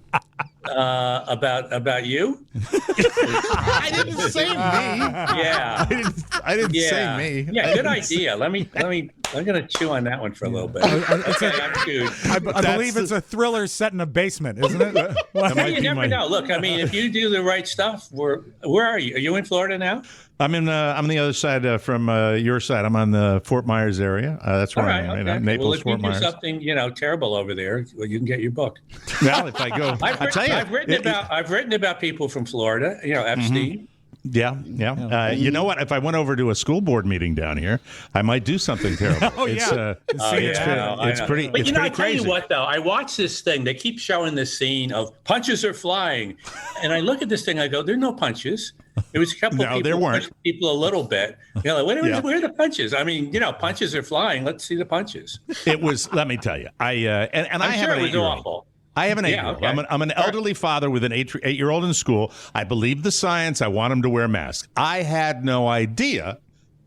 Speaker 10: About you?
Speaker 5: I didn't say me.
Speaker 10: Yeah.
Speaker 5: I didn't say me.
Speaker 10: Yeah, good idea. I'm going to chew on that one for a little bit.
Speaker 2: I believe it's a thriller set in a basement, isn't it?
Speaker 10: You never know. Look, I mean, if you do the right stuff, where are you? Are you in Florida now?
Speaker 9: I'm on the other side from your side. I'm on the Fort Myers area. That's where I am.
Speaker 10: Okay.
Speaker 9: Naples,
Speaker 10: well, if
Speaker 9: Fort Myers.
Speaker 10: you do something, terrible over there, well, you can get your book.
Speaker 9: Well, if I go,
Speaker 10: I've written about people from Florida. Epstein.
Speaker 9: Mm-hmm. Yeah. You know what? If I went over to a school board meeting down here, I might do something terrible. It's pretty.
Speaker 10: But
Speaker 9: I
Speaker 10: tell you what, though, I watch this thing. They keep showing this scene of punches are flying, and I look at this thing. I go, "There's no punches." There was a couple of people.
Speaker 9: There weren't.
Speaker 10: People a little bit. Where are the punches? I mean, punches are flying. Let's see the punches.
Speaker 9: It was. Let me tell you. I have an 8-year-old. I have an 8-year-old. Okay. I'm an elderly father with an 8-year-old in school. I believe the science. I want him to wear masks. I had no idea,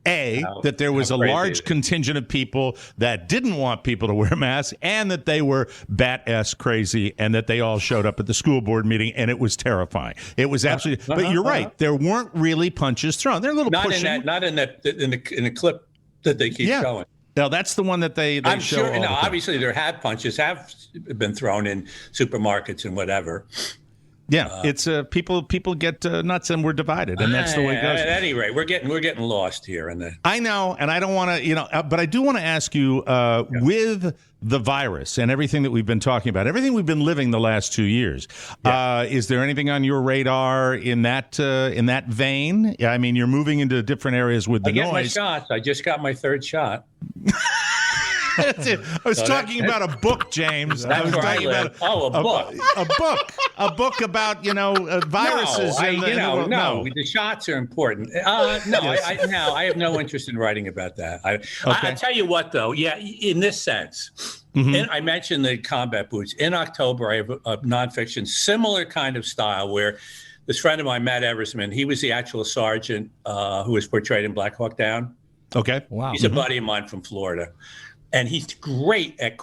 Speaker 9: that there was a large contingent of people that didn't want people to wear masks and that they were bat-ass crazy and that they all showed up at the school board meeting, and it was terrifying. It was absolutely but you're right. There weren't really punches thrown. They're a little pushing.
Speaker 10: Not in the clip that they keep showing.
Speaker 9: No, that's the one that they
Speaker 10: I'm
Speaker 9: show.
Speaker 10: Sure. No, obviously there punches have been thrown in supermarkets and whatever.
Speaker 9: Yeah, it's people get nuts and we're divided, and that's the way it goes.
Speaker 10: At any rate, we're getting lost here.
Speaker 9: I know, and I don't want to, but I do want to ask you with the virus and everything that we've been talking about, everything we've been living the last 2 years. Is there anything on your radar in that vein? I mean, you're moving into different areas with the noise.
Speaker 10: I get my shots. I just got my third shot.
Speaker 9: I was talking about a book, James. I was talking about a book about viruses.
Speaker 10: No, the shots are important. I have no interest in writing about that. I tell you what, though, in this sense. Mm-hmm. And I mentioned the combat boots. In October, I have a nonfiction, similar kind of style where this friend of mine, Matt Eversman, he was the actual sergeant who was portrayed in Black Hawk Down.
Speaker 9: Okay. Wow.
Speaker 10: He's a buddy of mine from Florida. And he's great at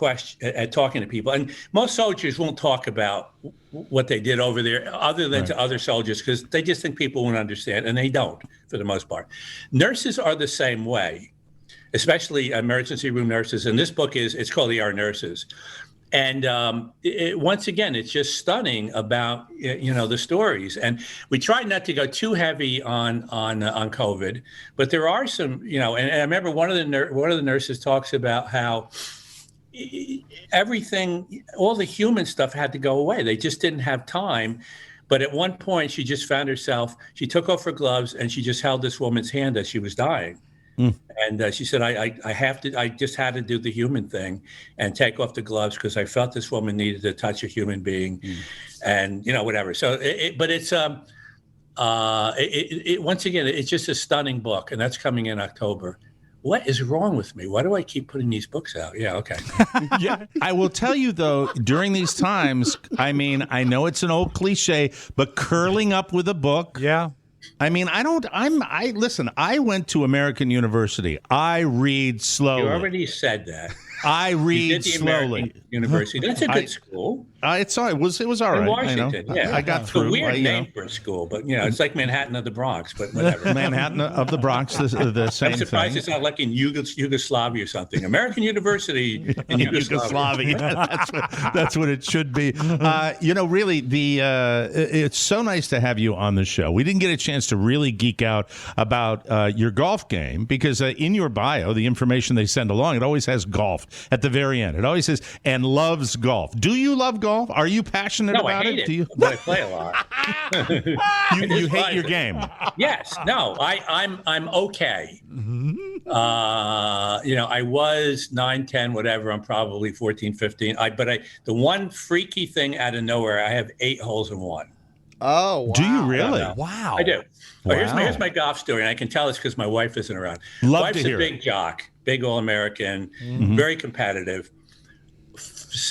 Speaker 10: talking to people. And most soldiers won't talk about what they did over there other than to other soldiers because they just think people won't understand, and they don't for the most part. Nurses are the same way, especially emergency room nurses. And this book it's called ER Nurses. And once again, it's just stunning about the stories. And we try not to go too heavy on COVID, but there are some and I remember one of the nurses talks about how everything, all the human stuff had to go away. They just didn't have time. But at one point, she just found herself. She took off her gloves and she just held this woman's hand as she was dying. And she said, I just had to do the human thing and take off the gloves because I felt this woman needed to touch a human being and, whatever. So, once again, it's just a stunning book, and that's coming in October. What is wrong with me? Why do I keep putting these books out? Yeah, okay.
Speaker 9: Yeah, I will tell you though, during these times, I mean, I know it's an old cliche, but curling up with a book.
Speaker 4: Yeah.
Speaker 9: I mean, listen, I went to American University. I read slowly.
Speaker 10: You already said that.
Speaker 9: I read
Speaker 10: you did the
Speaker 9: slowly.
Speaker 10: American University. That's a good school.
Speaker 9: It was all right.
Speaker 10: In Washington, yeah.
Speaker 9: I got
Speaker 10: It's
Speaker 9: through.
Speaker 10: a weird name for a school, but it's like Manhattan of the Bronx, but whatever.
Speaker 9: Manhattan of the Bronx, the same
Speaker 10: I'm surprised
Speaker 9: thing.
Speaker 10: it's not like in Yugoslavia or something. American University in Yugoslavia.
Speaker 9: That's what it should be. Really, it's so nice to have you on the show. We didn't get a chance to really geek out about your golf game because in your bio, the information they send along, it always has golf at the very end. It always says, and loves golf. Do you love golf? Are you passionate about
Speaker 10: I hate
Speaker 9: it? Do you?
Speaker 10: But I play a lot.
Speaker 9: You hate your game?
Speaker 10: Yes. No, I'm okay. I was 9, 10, whatever. I'm probably 14, 15. The one freaky thing out of nowhere, I have 8 holes in one.
Speaker 5: Oh, wow.
Speaker 9: Do you really?
Speaker 2: Wow.
Speaker 10: I do.
Speaker 9: Wow.
Speaker 10: Here's my golf story, and I can tell it's because my wife isn't around.
Speaker 9: Love
Speaker 10: Wife's
Speaker 9: to hear
Speaker 10: a big jock, big All-American, very competitive.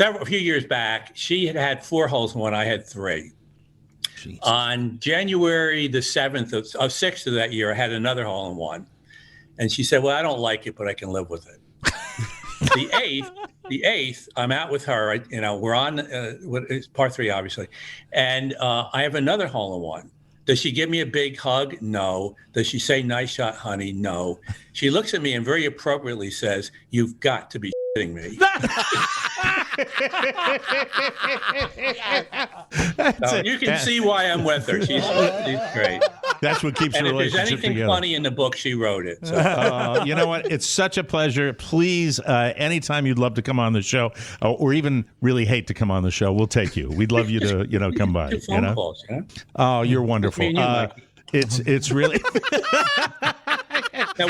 Speaker 10: A few years back, she had 4 holes in one. I had 3. Jeez. On January the 7th of 6th of that year, I had another hole in one, and she said, "Well, I don't like it, but I can live with it." The eighth, I'm out with her. We're on it's par 3, obviously, and I have another hole in one. Does she give me a big hug? No. Does she say, "Nice shot, honey"? No. She looks at me and very appropriately says, "You've got to be shitting me." So you can see why I'm with her. She's great.
Speaker 9: That's what keeps
Speaker 10: and
Speaker 9: the
Speaker 10: if there's
Speaker 9: relationship
Speaker 10: anything
Speaker 9: together.
Speaker 10: funny in the book, she wrote it. So.
Speaker 9: You know what? It's such a pleasure. Please, anytime you'd love to come on the show, or even really hate to come on the show, we'll take you. We'd love you to, come by.
Speaker 10: Do phone calls,
Speaker 9: Oh, you're wonderful.
Speaker 10: Me and you, Mikey.
Speaker 9: It's really.
Speaker 10: Now,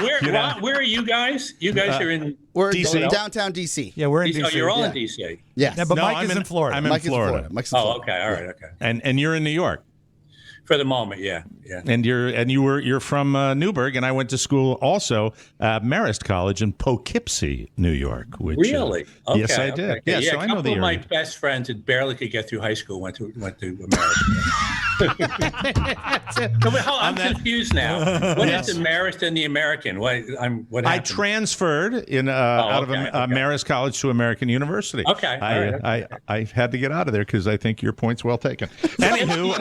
Speaker 10: where are you guys? You guys are in
Speaker 5: We're
Speaker 9: DC.
Speaker 5: downtown DC.
Speaker 2: Yeah, we're in
Speaker 10: DC.
Speaker 2: DC.
Speaker 10: Oh, you're all in DC.
Speaker 5: Yes.
Speaker 2: Yeah, but
Speaker 9: No,
Speaker 2: Mike is in Florida.
Speaker 9: I'm in
Speaker 5: Mike is
Speaker 9: Florida.
Speaker 5: Mike's in
Speaker 10: Oh,
Speaker 5: Florida.
Speaker 10: okay. All right. Okay.
Speaker 9: And you're in New York.
Speaker 10: For the moment, yeah.
Speaker 9: And you're from Newburgh, and I went to school also Marist College in Poughkeepsie, New York. Which,
Speaker 10: Really? Okay.
Speaker 9: Yes, I did.
Speaker 10: Okay.
Speaker 9: Yeah, so
Speaker 10: a
Speaker 9: I know
Speaker 10: couple
Speaker 9: the
Speaker 10: of my
Speaker 9: area.
Speaker 10: best friends that barely could get through high school went to America. I'm confused now. What is the Marist and the American? What
Speaker 9: I
Speaker 10: happened?
Speaker 9: transferred out of Marist College to American University.
Speaker 10: Okay, all right.
Speaker 9: I had to get out of there because I think your point's well taken. Anywho,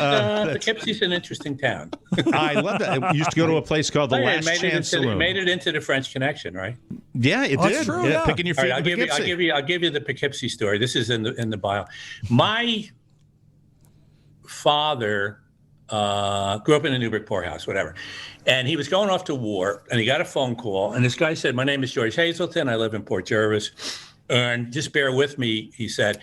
Speaker 10: Poughkeepsie's an interesting town.
Speaker 9: I love that. I used to go to a place called the Last Chance
Speaker 10: It
Speaker 9: Saloon.
Speaker 10: made it into the French Connection, right?
Speaker 9: Yeah, it
Speaker 2: That's
Speaker 9: did.
Speaker 2: true, yeah.
Speaker 9: Picking your
Speaker 10: All
Speaker 9: feet
Speaker 10: right,
Speaker 9: in Poughkeepsie.
Speaker 10: I'll give you the Poughkeepsie story. This is in the bio. My father grew up in a Newburgh poorhouse, whatever, and he was going off to war, and he got a phone call, and this guy said, "My name is George Hazelton. I live in Port Jervis, and just bear with me," he said.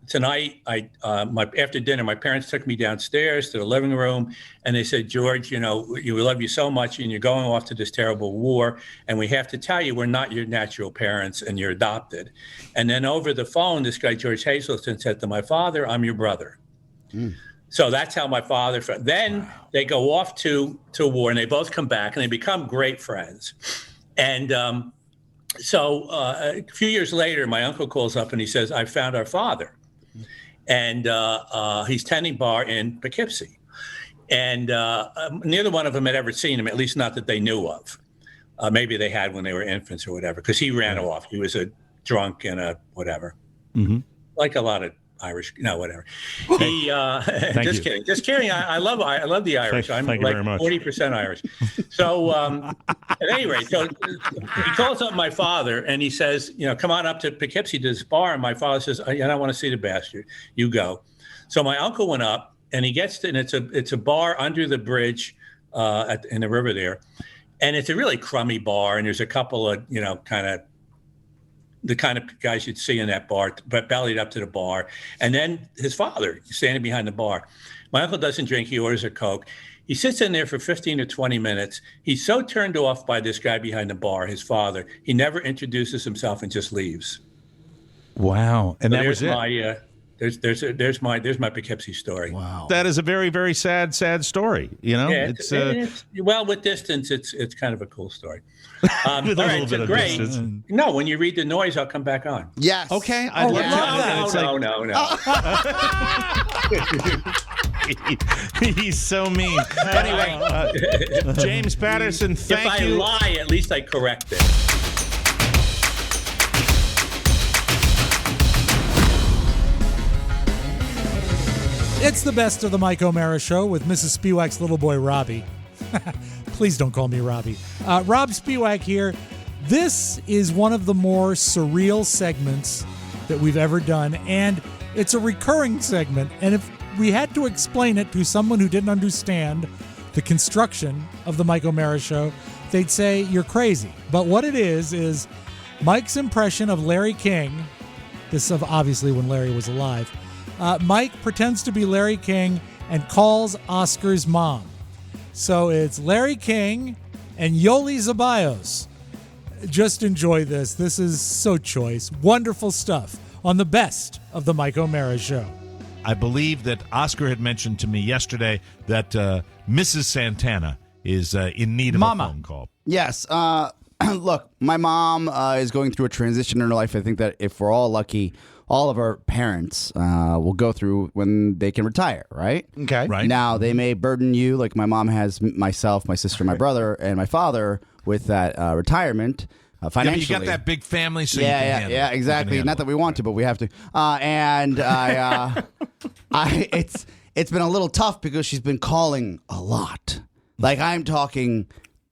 Speaker 10: Tonight, after dinner, my parents took me downstairs to the living room, and they said, "George, we love you so much, and you're going off to this terrible war, and we have to tell you we're not your natural parents, and you're adopted." And then over the phone, this guy George Hazelton said to my father, "I'm your brother." So that's how my father. Then they go off to war, and they both come back, and they become great friends. And so a few years later, my uncle calls up and he says, "I found our father." And he's tending bar in Poughkeepsie. And neither one of them had ever seen him, at least not that they knew of. Maybe they had when they were infants or whatever, because he ran off. He was a drunk and a whatever.
Speaker 9: Mm-hmm.
Speaker 10: Like a lot of Irish, whatever. He just kidding, just kidding. I love the Irish. I'm
Speaker 9: Thank
Speaker 10: like
Speaker 9: you very much.
Speaker 10: 40% Irish. So at any rate, so he calls up my father and he says, "Come on up to Poughkeepsie to this bar." And my father says, "I don't want to see the bastard. You go." So my uncle went up and he gets to, and it's a bar under the bridge in the river there, and it's a really crummy bar. And there's a couple of the kind of guys you'd see in that bar, but bellied up to the bar. And then his father standing behind the bar. My uncle doesn't drink. He orders a Coke. He sits in there for 15 or 20 minutes. He's so turned off by this guy behind the bar, his father. He never introduces himself and just leaves.
Speaker 4: Wow. And
Speaker 10: So
Speaker 4: that was it.
Speaker 10: there's my Poughkeepsie story.
Speaker 5: Wow.
Speaker 9: That is a very, very sad story. You know,
Speaker 10: Yeah, it's well, with distance, it's kind of a cool story.
Speaker 9: With a
Speaker 10: all
Speaker 9: little
Speaker 10: right,
Speaker 9: bit
Speaker 10: so
Speaker 9: of
Speaker 10: great.
Speaker 9: distance.
Speaker 10: No, when you read the noise, I'll come back on.
Speaker 5: Yes.
Speaker 9: Okay, I'd love to.
Speaker 10: No.
Speaker 9: He's so mean. Anyway, James Patterson, thank
Speaker 10: If I
Speaker 9: you.
Speaker 10: lie, at least I correct it.
Speaker 2: It's the best of the Mike O'Mara Show with Mrs. Spiewak's little boy, Robbie. Please don't call me Robbie. Rob Spiewak here. This is one of the more surreal segments that we've ever done, and it's a recurring segment. And if we had to explain it to someone who didn't understand the construction of the Mike O'Mara Show, they'd say, you're crazy. But what it is Mike's impression of Larry King. This is obviously when Larry was alive. Mike pretends to be Larry King and calls Oscar's mom. So it's Larry King and Yoli Zabayos. Just enjoy this. This is so choice. Wonderful stuff on the best of the Mike O'Mara Show.
Speaker 3: I believe that Oscar had mentioned to me yesterday that Mrs. Santana is in need of a phone call.
Speaker 5: Yes. Look, my mom is going through a transition in her life. I think that if we're all lucky, all of our parents will go through when they can retire, right?
Speaker 4: Okay.
Speaker 3: Right.
Speaker 5: Now, they may burden you, like my mom has myself, my sister, my brother, and my father with that retirement financially.
Speaker 3: Yeah, but you got that big family, so you can handle it.
Speaker 5: Yeah, exactly. Not that we want to, but we have to. And it's been a little tough because she's been calling a lot. Like I'm talking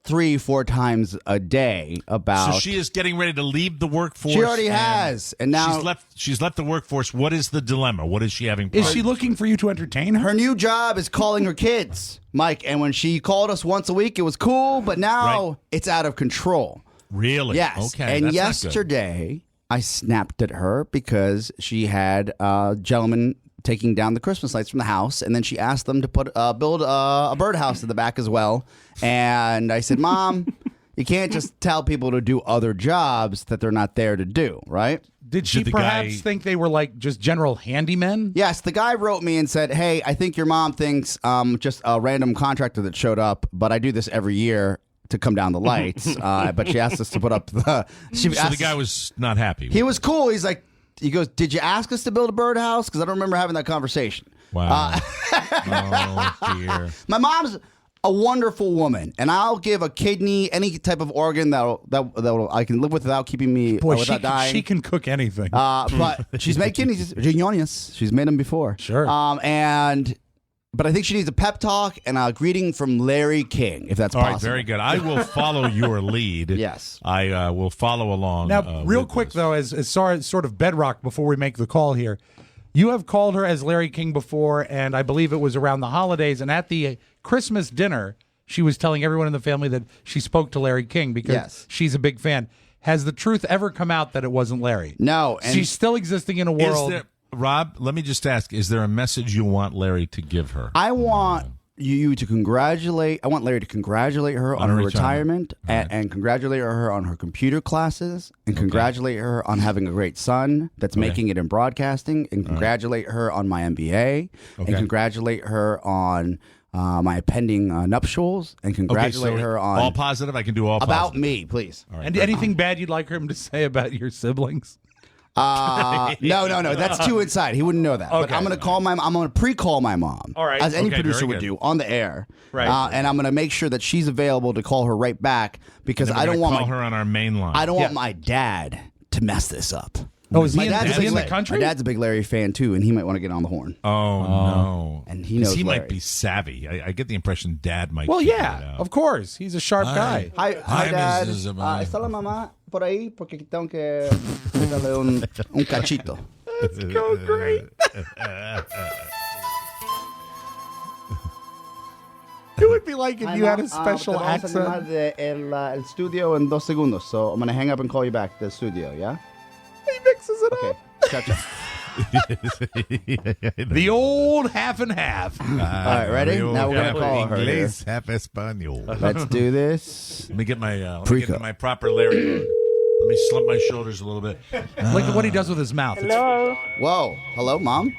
Speaker 5: 3-4 times a day about.
Speaker 3: So she is getting ready to leave the workforce.
Speaker 5: She already has, and now
Speaker 3: she's left the workforce. What is the dilemma? What is she having?
Speaker 4: Is she looking for you to entertain her?
Speaker 5: her new job is calling her kids, Mike. And when she called us once a week, it was cool, but now it's out of control.
Speaker 3: Really?
Speaker 5: Yes.
Speaker 3: Okay.
Speaker 5: And
Speaker 3: that's not good.
Speaker 5: yesterday, I snapped at her because she had a gentleman taking down the Christmas lights from the house, and then she asked them to build a birdhouse in the back as well. And I said, Mom, you can't just tell people to do other jobs that they're not there to do, right?
Speaker 4: Did she
Speaker 3: the
Speaker 4: perhaps
Speaker 3: guy-
Speaker 4: think they were like just general handymen?
Speaker 5: Yes, the guy wrote me and said, hey, I think your mom thinks just a random contractor that showed up, but I do this every year to come down the lights. But she asked us to put up the...
Speaker 3: So the guy was not happy.
Speaker 5: He was cool. He goes, did you ask us to build a birdhouse? Because I don't remember having that conversation.
Speaker 3: Wow. Oh, dear.
Speaker 5: My mom's a wonderful woman, and I'll give a kidney, any type of organ that I can live with without keeping me
Speaker 4: Boy,
Speaker 5: without dying.
Speaker 4: she can cook anything.
Speaker 5: But she's made kidneys, riñones. She's made them before.
Speaker 4: Sure.
Speaker 5: But I think she needs a pep talk and a greeting from Larry King, if that's
Speaker 3: All
Speaker 5: possible.
Speaker 3: right, very good. I will follow your lead.
Speaker 5: Yes.
Speaker 3: I will follow along.
Speaker 4: Now, real
Speaker 3: with
Speaker 4: quick,
Speaker 3: this.
Speaker 4: though, as sort of bedrock before we make the call here, you have called her as Larry King before, and I believe it was around the holidays, and at the Christmas dinner, she was telling everyone in the family that she spoke to Larry King because she's a big fan. Has the truth ever come out that it wasn't Larry?
Speaker 5: No. And
Speaker 4: She's still existing in a world.
Speaker 3: Rob, let me just ask, is there a message you want Larry to give her?
Speaker 5: I want you to congratulate. I want Larry to congratulate her on her retirement and congratulate her on her computer classes and congratulate her on having a great son that's making it in broadcasting and congratulate her on my MBA and congratulate her on my pending nuptials and congratulate her on
Speaker 3: all positive. I can do all
Speaker 5: about
Speaker 3: positive.
Speaker 5: me, please.
Speaker 3: All right,
Speaker 4: And anything bad you'd like him to say about your siblings?
Speaker 5: No. That's too inside. He wouldn't know that. But I'm gonna call I'm gonna pre-call my mom.
Speaker 4: All right.
Speaker 5: As any
Speaker 3: Okay,
Speaker 5: producer
Speaker 3: very
Speaker 5: would
Speaker 3: good.
Speaker 5: do on the air.
Speaker 4: Right.
Speaker 5: And I'm gonna make sure that she's available to call her right back because
Speaker 3: Then we're
Speaker 5: I don't
Speaker 3: gonna
Speaker 5: want
Speaker 3: call her on our main line.
Speaker 5: I don't want my dad to mess this up.
Speaker 4: Oh, is he
Speaker 5: My
Speaker 4: in,
Speaker 5: dad's
Speaker 4: is
Speaker 5: a
Speaker 4: he
Speaker 5: big
Speaker 4: in the
Speaker 5: Larry-
Speaker 4: country?
Speaker 5: My dad's a big Larry fan too, and he might want to get on the horn.
Speaker 3: Oh, no.
Speaker 5: And he knows
Speaker 3: He
Speaker 5: Larry.
Speaker 3: might be savvy. I get the impression Dad might
Speaker 4: Well,
Speaker 3: figure it
Speaker 4: yeah,
Speaker 3: out.
Speaker 4: of course. He's a sharp guy.
Speaker 5: Hi,
Speaker 3: Hi,
Speaker 5: Dad.
Speaker 3: Mrs. Zabayos.
Speaker 5: ¿Está la mamá por ahí? Porque tengo que darle un cachito.
Speaker 4: Go great. It would be like if you had a special accent.
Speaker 5: El studio en 2 segundos, so I'm going to hang up and call you back, the studio, yeah?
Speaker 4: He mixes it
Speaker 5: Okay,
Speaker 4: up.
Speaker 5: ciao, ciao.
Speaker 4: The old half and half.
Speaker 5: All right, ready? Now we're gonna call her. here.
Speaker 3: Inglés, half Espanol.
Speaker 5: Let's do this.
Speaker 3: Let me get my proper Larry mode. Let me slump my shoulders a little bit.
Speaker 4: Like what he does with his mouth.
Speaker 11: Hello.
Speaker 5: Whoa. Hello, Mom?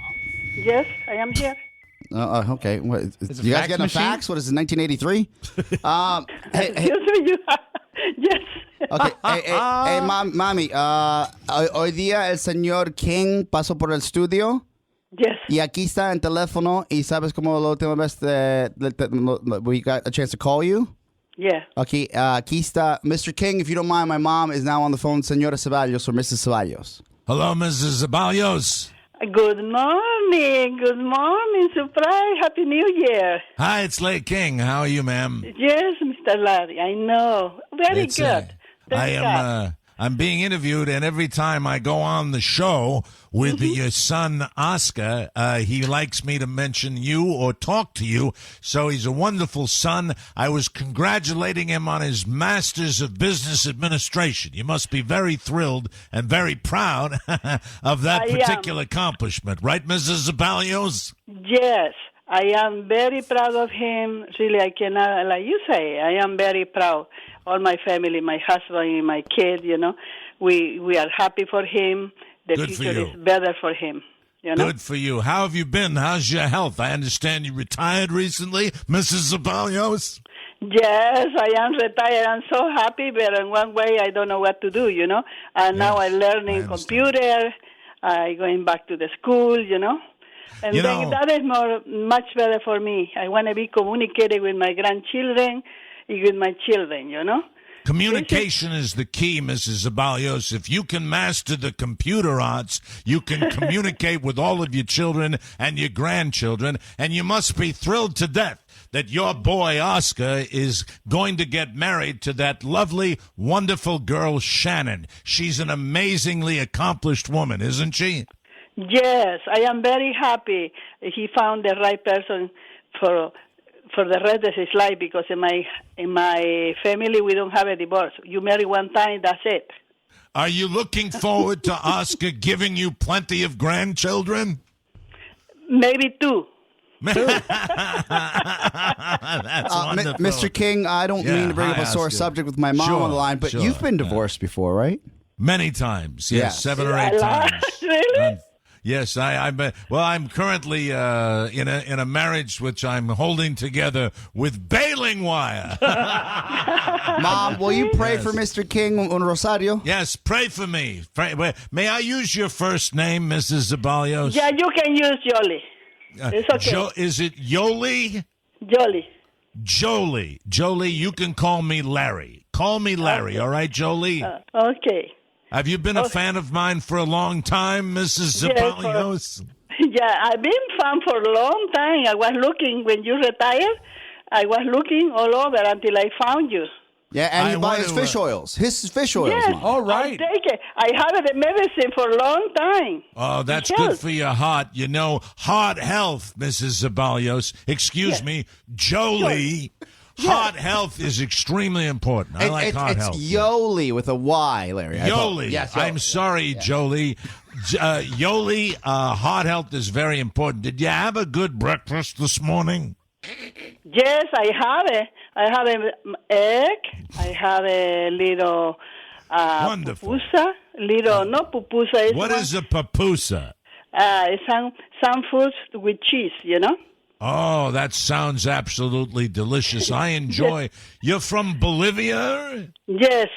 Speaker 11: Yes, I am here.
Speaker 5: Okay. What,
Speaker 4: Is it
Speaker 5: you guys
Speaker 4: fax
Speaker 5: getting
Speaker 4: machine?
Speaker 5: a fax? What is it, 1983? Hey,
Speaker 11: Excuse me, you yes.
Speaker 5: okay. Hey, mami. Hoy día el señor King pasó por el estudio.
Speaker 11: Yes.
Speaker 5: Y aquí está el teléfono. Y sabes cómo la última vez we got a chance to call you?
Speaker 11: Yeah.
Speaker 5: Okay. Aquí está Mr. King. If you don't mind, my mom is now on the phone. Señora Ceballos or Mrs. Ceballos.
Speaker 3: Hello, Mrs. Ceballos.
Speaker 11: Good morning. Good morning. Surprise. Happy New Year.
Speaker 3: Hi, it's Lay King. How are you, ma'am?
Speaker 11: Yes, Mr. Larry. I know. Very
Speaker 3: It's,
Speaker 11: good. Thank God.
Speaker 3: I'm being interviewed, and every time I go on the show with your son Oscar, he likes me to mention you or talk to you. So he's a wonderful son. I was congratulating him on his Masters of Business Administration. You must be very thrilled and very proud of that
Speaker 11: I
Speaker 3: particular accomplishment, right, Mrs. Ceballos?
Speaker 11: Yes. I am very proud of him. Really, I cannot, like you say, I am very proud. All my family, my husband, and my kid, we are happy for him. The
Speaker 3: Good for
Speaker 11: future
Speaker 3: you.
Speaker 11: is better for him.
Speaker 3: Good for you. How have you been? How's your health? I understand you retired recently, Mrs. Ceballos.
Speaker 11: Yes, I am retired. I'm so happy, but in one way, I don't know what to do, And now I'm learning computer. I'm going back to the school, And then that is much better for me. I want to be communicating with my grandchildren and with my children,
Speaker 3: Communication is the key, Mrs. Ceballos. If you can master the computer arts, you can communicate with all of your children and your grandchildren, and you must be thrilled to death that your boy Oscar is going to get married to that lovely, wonderful girl, Shannon. She's an amazingly accomplished woman, isn't she?
Speaker 11: Yes, I am very happy he found the right person for the rest of his life, because in my family we don't have a divorce. You marry one time, that's it.
Speaker 3: Are you looking forward to Oscar giving you plenty of grandchildren?
Speaker 11: Maybe two.
Speaker 3: That's wonderful.
Speaker 5: Mr. King, I don't mean to bring up a sore subject with my mom on the line, but you've been divorced before, right?
Speaker 3: Many times, yes, 7 or 8
Speaker 11: A
Speaker 3: times.
Speaker 11: lot? Really?
Speaker 3: Yes, I'm currently in a marriage which I'm holding together with baling wire.
Speaker 5: Mom, will you pray for Mr. King on Rosario?
Speaker 3: Yes, pray for me. May I use your first name, Mrs. Ceballos?
Speaker 11: Yeah, you can use Jolie. It's okay.
Speaker 3: Is it Yoli?
Speaker 11: Jolie.
Speaker 3: Jolie, you can call me Larry. Call me Larry, all right, Jolie?
Speaker 11: Okay.
Speaker 3: Have you been a fan of mine for a long time, Mrs. Ceballos?
Speaker 11: Yeah, I've been fan for a long time. I was looking when you retired. I was looking all over until I found you.
Speaker 5: Yeah, and you buy his fish oils. His fish oils,
Speaker 11: Yes,
Speaker 5: Mom.
Speaker 4: All right.
Speaker 11: I take it. I have the medicine for a long time.
Speaker 3: Oh, that's
Speaker 11: Yes.
Speaker 3: good for your heart. Heart health, Mrs. Ceballos. Excuse me, Jolie. Heart health is extremely important. I like heart health.
Speaker 5: It's Yoli with a Y, Larry.
Speaker 3: Yoli.
Speaker 5: Yes,
Speaker 3: I'm sorry, Jolie. Yoli, heart health is very important. Did you have a good breakfast this morning?
Speaker 11: Yes, I have it. I have an egg. I have a little
Speaker 3: Wonderful.
Speaker 11: pupusa. Not pupusa.
Speaker 3: What is a papusa?
Speaker 11: Some foods with cheese,
Speaker 3: Oh, that sounds absolutely delicious. I enjoy. You're from Bolivia?
Speaker 11: Yes.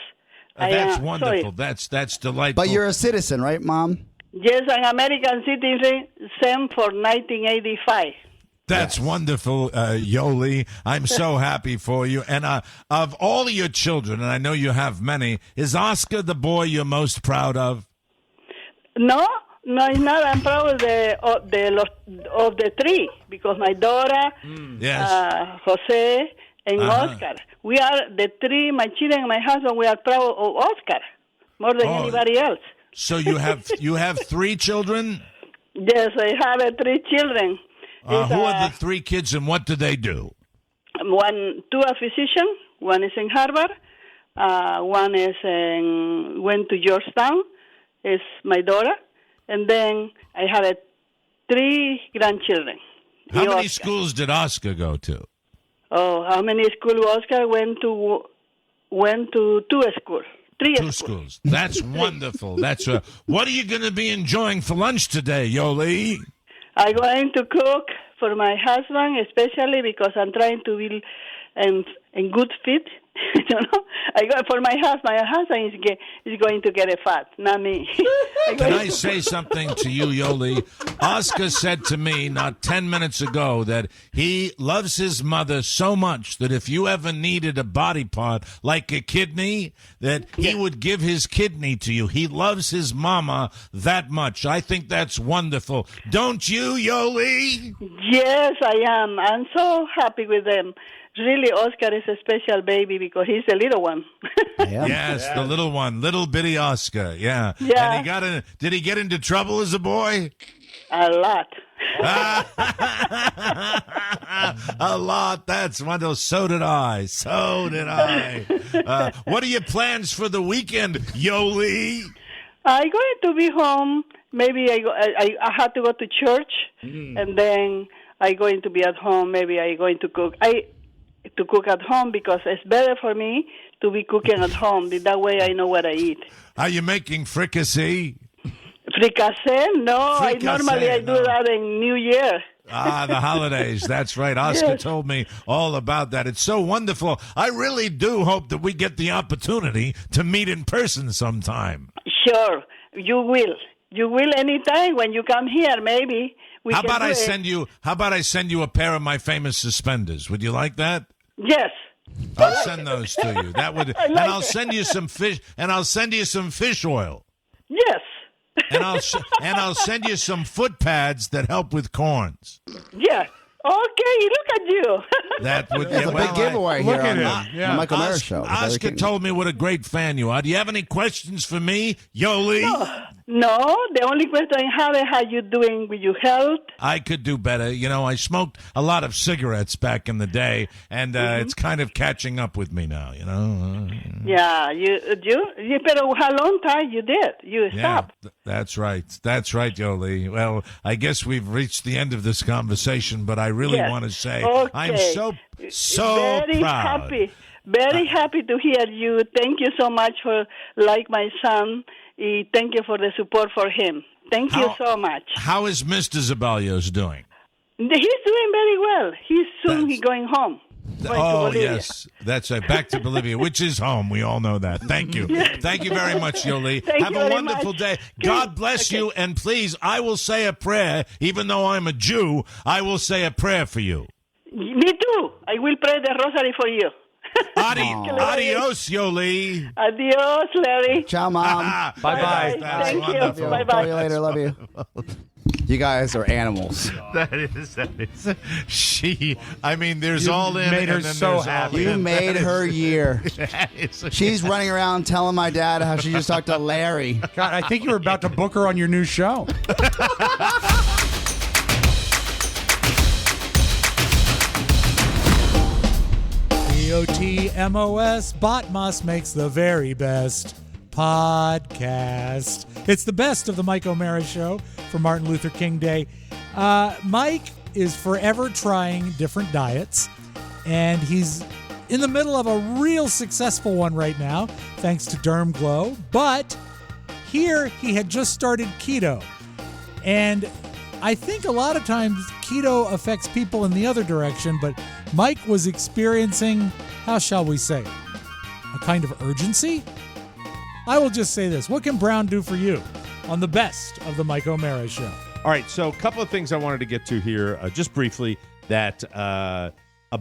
Speaker 3: That's wonderful.
Speaker 11: Sorry.
Speaker 3: That's delightful.
Speaker 5: But you're a citizen, right, Mom?
Speaker 11: Yes, an American citizen for 1985.
Speaker 3: That's wonderful, Yoli. I'm so happy for you. And of all your children, and I know you have many, is Oscar the boy you're most proud of?
Speaker 11: No, it's not. I'm proud of the three, because my daughter, Jose, and Oscar. We are the three, my children and my husband, we are proud of Oscar more than anybody else.
Speaker 3: So you have 3 children?
Speaker 11: Yes, I have 3 children.
Speaker 3: Who are the 3 kids and what do they do?
Speaker 11: 2 are physicians. One is in Harvard. One is went to Georgetown. Is my daughter. and then I had 3 grandchildren.
Speaker 3: How many
Speaker 11: Oscar.
Speaker 3: schools did Oscar go to?
Speaker 11: Oh, how many schools Oscar went to 2 schools. 3
Speaker 3: 2 schools. That's wonderful. That's what are you going to be enjoying for lunch today, Yoli?
Speaker 11: I'm going to cook for my husband, especially because I'm trying to be in good fit. I go for my husband. My husband is going to get a fat, not me.
Speaker 3: Can I say something to you, Yoli? Oscar said to me not 10 minutes ago that he loves his mother so much that if you ever needed a body part like a kidney, that he would give his kidney to you. He loves his mama that much. I think that's wonderful. Don't you, Yoli?
Speaker 11: Yes, I am. I'm so happy with them. Really, Oscar is a special baby because he's a little one.
Speaker 3: Yes, the little one, little bitty Oscar. Yeah.
Speaker 11: Yeah.
Speaker 3: And did he get into trouble as a boy?
Speaker 11: A lot.
Speaker 3: A lot. That's wonderful. So did I. What are your plans for the weekend, Yoli?
Speaker 11: I'm going to be home. Maybe I have to go to church, and then I'm going to be at home. Maybe I'm going to cook. To cook at home because it's better for me to be cooking at home. That way I know what I eat.
Speaker 3: Are you making fricassee?
Speaker 11: Fricassee? No,
Speaker 3: Fricassee,
Speaker 11: I do that in New Year.
Speaker 3: The holidays. That's right. Oscar told me all about that. It's so wonderful. I really do hope that we get the opportunity to meet in person sometime.
Speaker 11: Sure, you will. You will anytime when you come here, maybe.
Speaker 3: How about I send you a pair of my famous suspenders? Would you like that?
Speaker 11: Yes.
Speaker 3: I'll send those to you. That would, and I'll send you some fish, and I'll send you some fish oil.
Speaker 11: Yes.
Speaker 3: And I'll send you some foot pads that help with corns.
Speaker 11: Yes. Okay, look at you.
Speaker 3: That would
Speaker 5: It's a big giveaway here on the Michael Mara Show.
Speaker 3: Oscar told me what a great fan you are. Do you have any questions for me, Yoli?
Speaker 11: No, the only question I have is how you doing with your health.
Speaker 3: I could do better. You know, I smoked a lot of cigarettes back in the day, and it's kind of catching up with me now, you know.
Speaker 11: Yeah, but how long time you did? You stopped.
Speaker 3: That's right. That's right, Yoli. Well, I guess we've reached the end of this conversation, but I really want to say I'm so
Speaker 11: very
Speaker 3: proud.
Speaker 11: Happy. Very happy to hear you. Thank you so much for like my son. Thank you for the support for him. Thank you so much.
Speaker 3: How is Mr. Zabalios doing?
Speaker 11: He's doing very well. He's soon going home.
Speaker 3: Oh, yes. That's right. Back to Bolivia, which is home. We all know that. Thank you. Thank you very much, Yoli. Have a wonderful day. God bless you. And please, I will say a prayer. Even though I'm a Jew, I will say a prayer for you.
Speaker 11: Me too. I will pray the rosary for you.
Speaker 3: Adios, Yoli.
Speaker 11: Adios, Larry.
Speaker 5: Ciao, Mom.
Speaker 3: Bye-bye.
Speaker 11: Thank
Speaker 3: wonderful.
Speaker 11: you. Bye-bye.
Speaker 5: See you later. Love you. You guys are animals.
Speaker 3: That is. There's all in.
Speaker 4: Made her
Speaker 3: and then
Speaker 4: so
Speaker 3: there's
Speaker 4: happy.
Speaker 3: all
Speaker 5: You
Speaker 3: in.
Speaker 5: made her year. She's running around telling my dad how she just talked to Larry.
Speaker 4: God, I think you were about to book her on your new show.
Speaker 2: BOTMOS, Botmos makes the very best podcast. It's the best of the Mike O'Mara Show for Martin Luther King Day. Mike is forever trying different diets, and he's in the middle of a real successful one right now, thanks to Derm Glow. But here he had just started keto, and I think a lot of times keto affects people in the other direction, but Mike was experiencing, how shall we say, a kind of urgency? I will just say this. What can Brown do for you on the best of the Mike O'Mara Show?
Speaker 9: All right, so a couple of things I wanted to get to here, just briefly, that a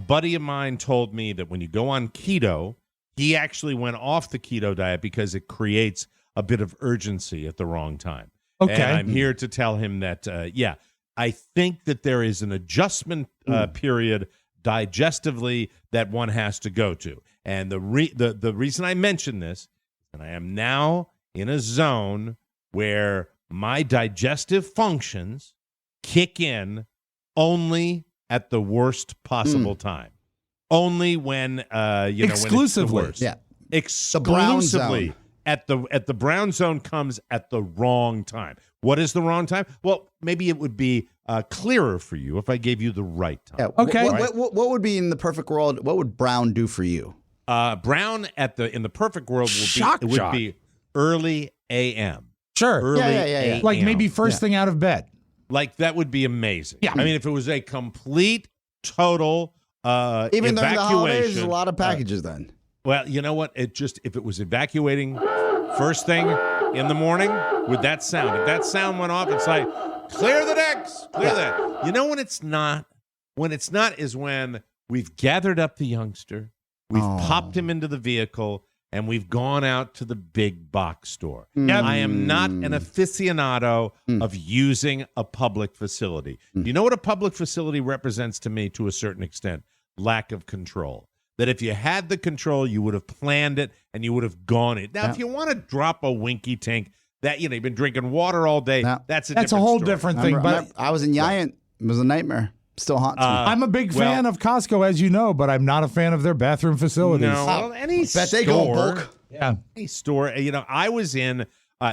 Speaker 9: buddy of mine told me that when you go on keto, he actually went off the keto diet because it creates a bit of urgency at the wrong time.
Speaker 4: Okay.
Speaker 9: And I'm here to tell him that, I think that there is an adjustment period digestively that one has to go to. And the reason I mention this, and I am now in a zone where my digestive functions kick in only at the worst possible time. Only when,
Speaker 5: Exclusively.
Speaker 9: when it's the worst.
Speaker 5: Yeah.
Speaker 9: Exclusively at the brown zone comes at the wrong time. What is the wrong time? Well, maybe it would be clearer for you if I gave you the right time.
Speaker 5: Yeah.
Speaker 2: Okay.
Speaker 5: What would be in the perfect world? What would brown do for you?
Speaker 9: Brown in the perfect world
Speaker 4: Shock
Speaker 9: would
Speaker 4: jock.
Speaker 9: be early a.m.
Speaker 2: Sure.
Speaker 9: Early
Speaker 5: Yeah.
Speaker 2: Like
Speaker 9: a.m.
Speaker 2: maybe first thing out of bed.
Speaker 9: Like that would be amazing.
Speaker 2: Yeah.
Speaker 9: I mean, if it was a complete, total
Speaker 5: Even during the holidays, there's a
Speaker 9: evacuation.
Speaker 5: lot of packages then.
Speaker 9: Well, you know what? If it was evacuating first thing in the morning with that sound, if that sound went off, it's like, clear the decks, clear that. You know when it's not? When it's not is when we've gathered up the youngster, we've popped him into the vehicle, and we've gone out to the big box store.
Speaker 2: Yep.
Speaker 9: I am not an aficionado of using a public facility. You know what a public facility represents to me to a certain extent? Lack of control. That if you had the control, you would have planned it and you would have gone it. Now, if you want to drop a winky tank, that you've been drinking water all day, that's a
Speaker 2: whole
Speaker 9: story.
Speaker 2: different thing. But
Speaker 5: I was in Giant. It was a nightmare. Still haunts me.
Speaker 2: I'm a big fan of Costco, as you know, but I'm not a fan of their bathroom facilities.
Speaker 9: No, well, any
Speaker 5: Bet they go in
Speaker 9: store,
Speaker 5: bulk.
Speaker 2: Yeah.
Speaker 9: any store. I was in.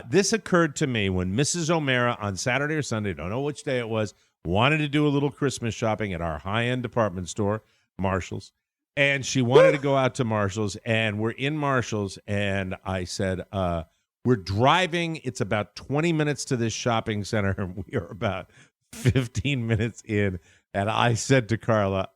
Speaker 9: This occurred to me when Mrs. O'Mara on Saturday or Sunday, don't know which day it was, wanted to do a little Christmas shopping at our high-end department store, Marshall's. And she wanted to go out to Marshall's, and we're in Marshall's, and I said, we're driving. It's about 20 minutes to this shopping center, and we are about 15 minutes in. And I said to Carla,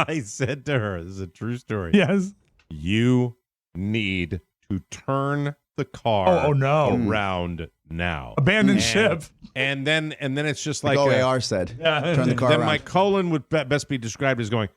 Speaker 9: this is a true story.
Speaker 2: Yes.
Speaker 9: You need to turn the car around now.
Speaker 2: Abandon ship.
Speaker 9: And then it's just
Speaker 5: Like
Speaker 9: like
Speaker 5: OAR said. Turn the car
Speaker 9: then
Speaker 5: around.
Speaker 9: my colon would best be described as going.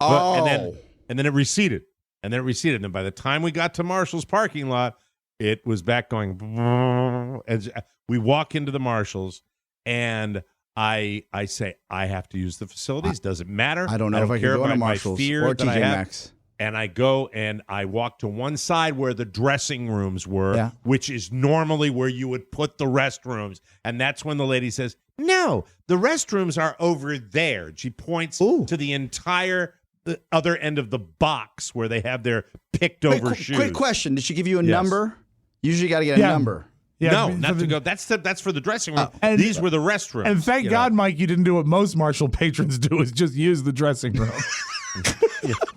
Speaker 5: Oh.
Speaker 9: And then it receded. And then by the time we got to Marshall's parking lot, it was back going. As we walk into the Marshall's, and I say, I have to use the facilities. Doesn't matter.
Speaker 5: I don't know if I
Speaker 9: care
Speaker 5: can go to
Speaker 9: about my
Speaker 5: Marshall's
Speaker 9: fear
Speaker 5: or
Speaker 9: that I
Speaker 5: TJ
Speaker 9: have.
Speaker 5: Maxx.
Speaker 9: And I go and I walk to one side where the dressing rooms were,
Speaker 5: Yeah.
Speaker 9: which is normally where you would put the restrooms. And that's when the lady says, no, the restrooms are over there. And she points to the other end of the box where they have their picked over shoes.
Speaker 5: Quick question. Did she give you a
Speaker 9: Yes.
Speaker 5: number? Usually you got to get a number.
Speaker 2: Yeah,
Speaker 9: no,
Speaker 2: for
Speaker 9: not
Speaker 2: the-
Speaker 9: to go. That's for the dressing room.
Speaker 2: And-
Speaker 9: These were the restrooms.
Speaker 2: And thank God, Mike, you didn't do what most Marshall patrons do, is just use the dressing room.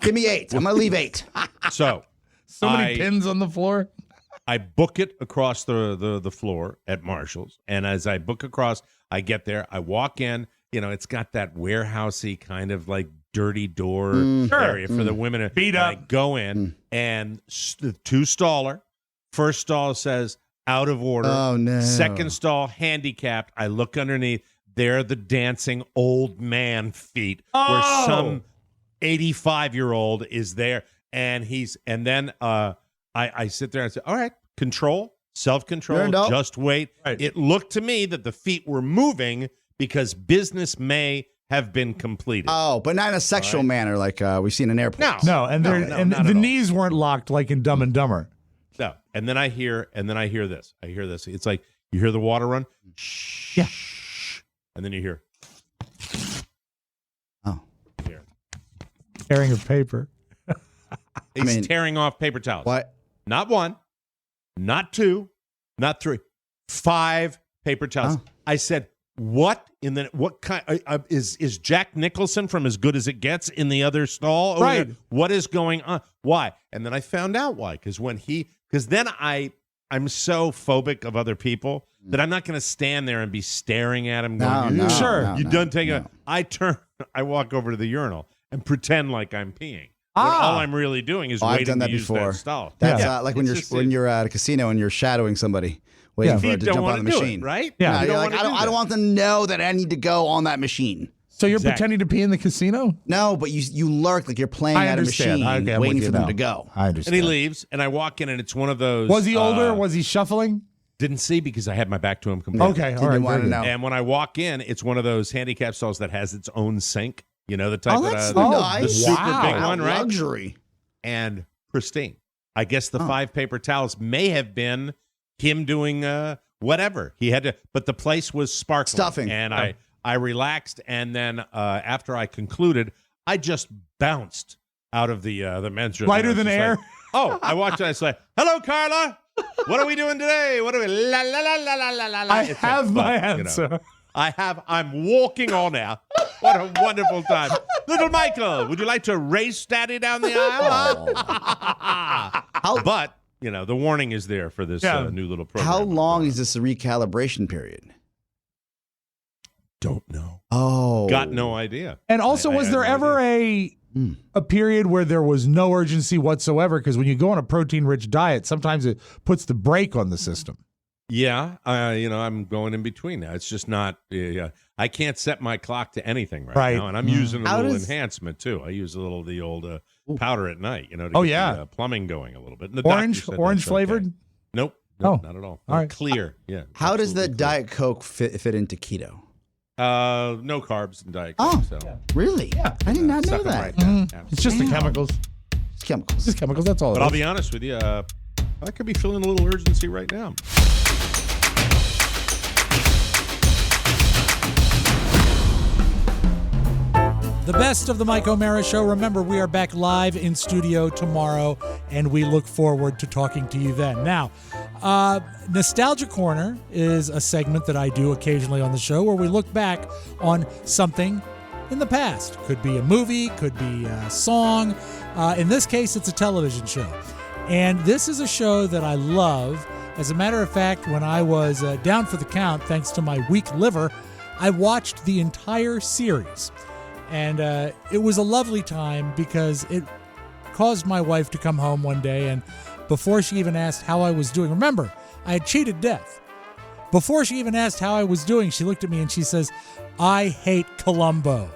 Speaker 5: Give me 8. I'm going to leave 8.
Speaker 9: So
Speaker 2: Many pins on the floor.
Speaker 9: I book it across the floor at Marshall's, and as I book across, I get there. I walk in. It's got that warehousey kind of like dirty door area for the women.
Speaker 2: Beat
Speaker 9: up. I
Speaker 2: up.
Speaker 9: go in, and the two staller. First stall says out of order.
Speaker 5: Oh, no.
Speaker 9: Second stall handicapped. I look underneath. They're the dancing old man feet, where some 85-year-old is there, and then I sit there and I say, all right, control, self-control, just wait.
Speaker 2: Right.
Speaker 9: It looked to me that the feet were moving because business may have been completed.
Speaker 5: Oh, but not in a sexual manner like we've seen in airports.
Speaker 2: No, and
Speaker 9: No,
Speaker 2: and
Speaker 9: not
Speaker 2: the
Speaker 9: at all.
Speaker 2: knees weren't locked like in Dumb and Dumber.
Speaker 9: No. And then I hear this. It's like you hear the water run.
Speaker 2: Yeah.
Speaker 9: And then you hear.
Speaker 5: Oh.
Speaker 9: Here.
Speaker 2: Tearing of paper.
Speaker 9: He's tearing off paper towels.
Speaker 5: What?
Speaker 9: Not one, not two, not three, 5 paper towels.
Speaker 5: Oh.
Speaker 9: I said, what kind is Jack Nicholson from As Good as It Gets in the other stall? over
Speaker 2: Right.
Speaker 9: there? What is going on? Why? And then I found out why. Because then I'm so phobic of other people that I'm not going to stand there and be staring at him going,
Speaker 5: No,
Speaker 2: Sure.
Speaker 5: no,
Speaker 9: you
Speaker 5: no,
Speaker 9: done taking
Speaker 5: no.
Speaker 9: I walk over to the urinal and pretend like I'm peeing. When all I'm really doing is waiting
Speaker 5: I've done that
Speaker 9: to use
Speaker 5: before.
Speaker 9: that stall.
Speaker 5: That's
Speaker 9: Yeah.
Speaker 5: like when
Speaker 9: It's
Speaker 5: you're at a casino and you're shadowing somebody waiting for
Speaker 9: You
Speaker 5: it to
Speaker 9: don't
Speaker 5: jump
Speaker 9: wanna
Speaker 5: on the
Speaker 9: do it,
Speaker 5: machine.
Speaker 9: right?
Speaker 2: Yeah.
Speaker 5: No,
Speaker 9: You
Speaker 5: you're
Speaker 9: don't
Speaker 5: like,
Speaker 9: wanna do
Speaker 5: I don't
Speaker 9: that.
Speaker 5: want them to know that I need to go on that machine.
Speaker 2: So you're
Speaker 9: Exactly.
Speaker 2: pretending to pee in the casino?
Speaker 5: No, but you lurk like you're playing
Speaker 2: I
Speaker 5: at a
Speaker 2: understand.
Speaker 5: machine,
Speaker 2: Okay, I'm
Speaker 5: waiting
Speaker 2: with you
Speaker 5: for them
Speaker 2: now.
Speaker 5: to go.
Speaker 2: I
Speaker 9: And
Speaker 2: understand.
Speaker 9: he leaves, and I walk in, and it's one of those.
Speaker 2: Was he older? Was he shuffling?
Speaker 9: Didn't see because I had my back to him completely.
Speaker 2: Okay, all
Speaker 5: Didn't
Speaker 2: right.
Speaker 5: want
Speaker 2: very
Speaker 5: to
Speaker 2: good.
Speaker 5: know.
Speaker 9: And when I walk in, it's one of those handicap stalls that has its own sink. You know, the type
Speaker 5: Oh,
Speaker 9: that
Speaker 5: that's
Speaker 9: the
Speaker 5: nice.
Speaker 9: super
Speaker 2: Wow.
Speaker 9: big one, right?
Speaker 5: Luxury.
Speaker 9: And pristine. I guess the 5 paper towels may have been him doing whatever he had to, but the place was sparkling.
Speaker 5: Stuffing.
Speaker 9: And I relaxed, and then after I concluded, I just bounced out of the men's room.
Speaker 4: Lighter than air.
Speaker 9: I watched it. I was like, "Hello, Carla. What are we doing today? What are we? La la la la la la la."
Speaker 4: I have my answer.
Speaker 9: I'm walking on air. What a wonderful time. Little Michael, would you like to race Daddy down the aisle? But, the warning is there for this new little program.
Speaker 5: How long is this recalibration period?
Speaker 9: Don't know.
Speaker 5: Oh.
Speaker 9: Got no idea.
Speaker 4: And also, was there ever a period where there was no urgency whatsoever? Because when you go on a protein-rich diet, sometimes it puts the brake on the system.
Speaker 9: Yeah, I'm going in between now. It's just not. I can't set my clock to anything right now, and I'm using a little enhancement too. I use the old powder at night, to get the plumbing going a little bit. And the
Speaker 4: orange flavored?
Speaker 9: Okay. Nope, not at all.
Speaker 4: All right.
Speaker 9: Clear. Yeah.
Speaker 5: How does that Diet Coke fit into keto?
Speaker 9: No carbs in Diet Coke.
Speaker 5: Oh, really? Yeah, I did not know that.
Speaker 9: Right
Speaker 4: It's just the chemicals.
Speaker 5: It's chemicals.
Speaker 4: It's just chemicals. That's all.
Speaker 9: But I'll be honest with you. I could be feeling a little urgency right now.
Speaker 2: The best of the Mike O'Mara Show. Remember, we are back live in studio tomorrow, and we look forward to talking to you then. Now, Nostalgia Corner is a segment that I do occasionally on the show where we look back on something in the past. Could be a movie, could be a song. In this case, it's a television show. And this is a show that I love. As a matter of fact, when I was down for the count, thanks to my weak liver, I watched the entire series. And it was a lovely time because it caused my wife to come home one day, and before she even asked how I was doing, remember, I had cheated death. Before she even asked how I was doing, she looked at me and she says, "I hate Columbo."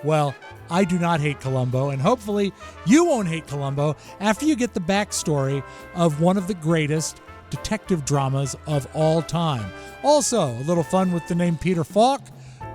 Speaker 2: Well, I do not hate Columbo, and hopefully you won't hate Columbo after you get the backstory of one of the greatest detective dramas of all time. Also, a little fun with the name Peter Falk.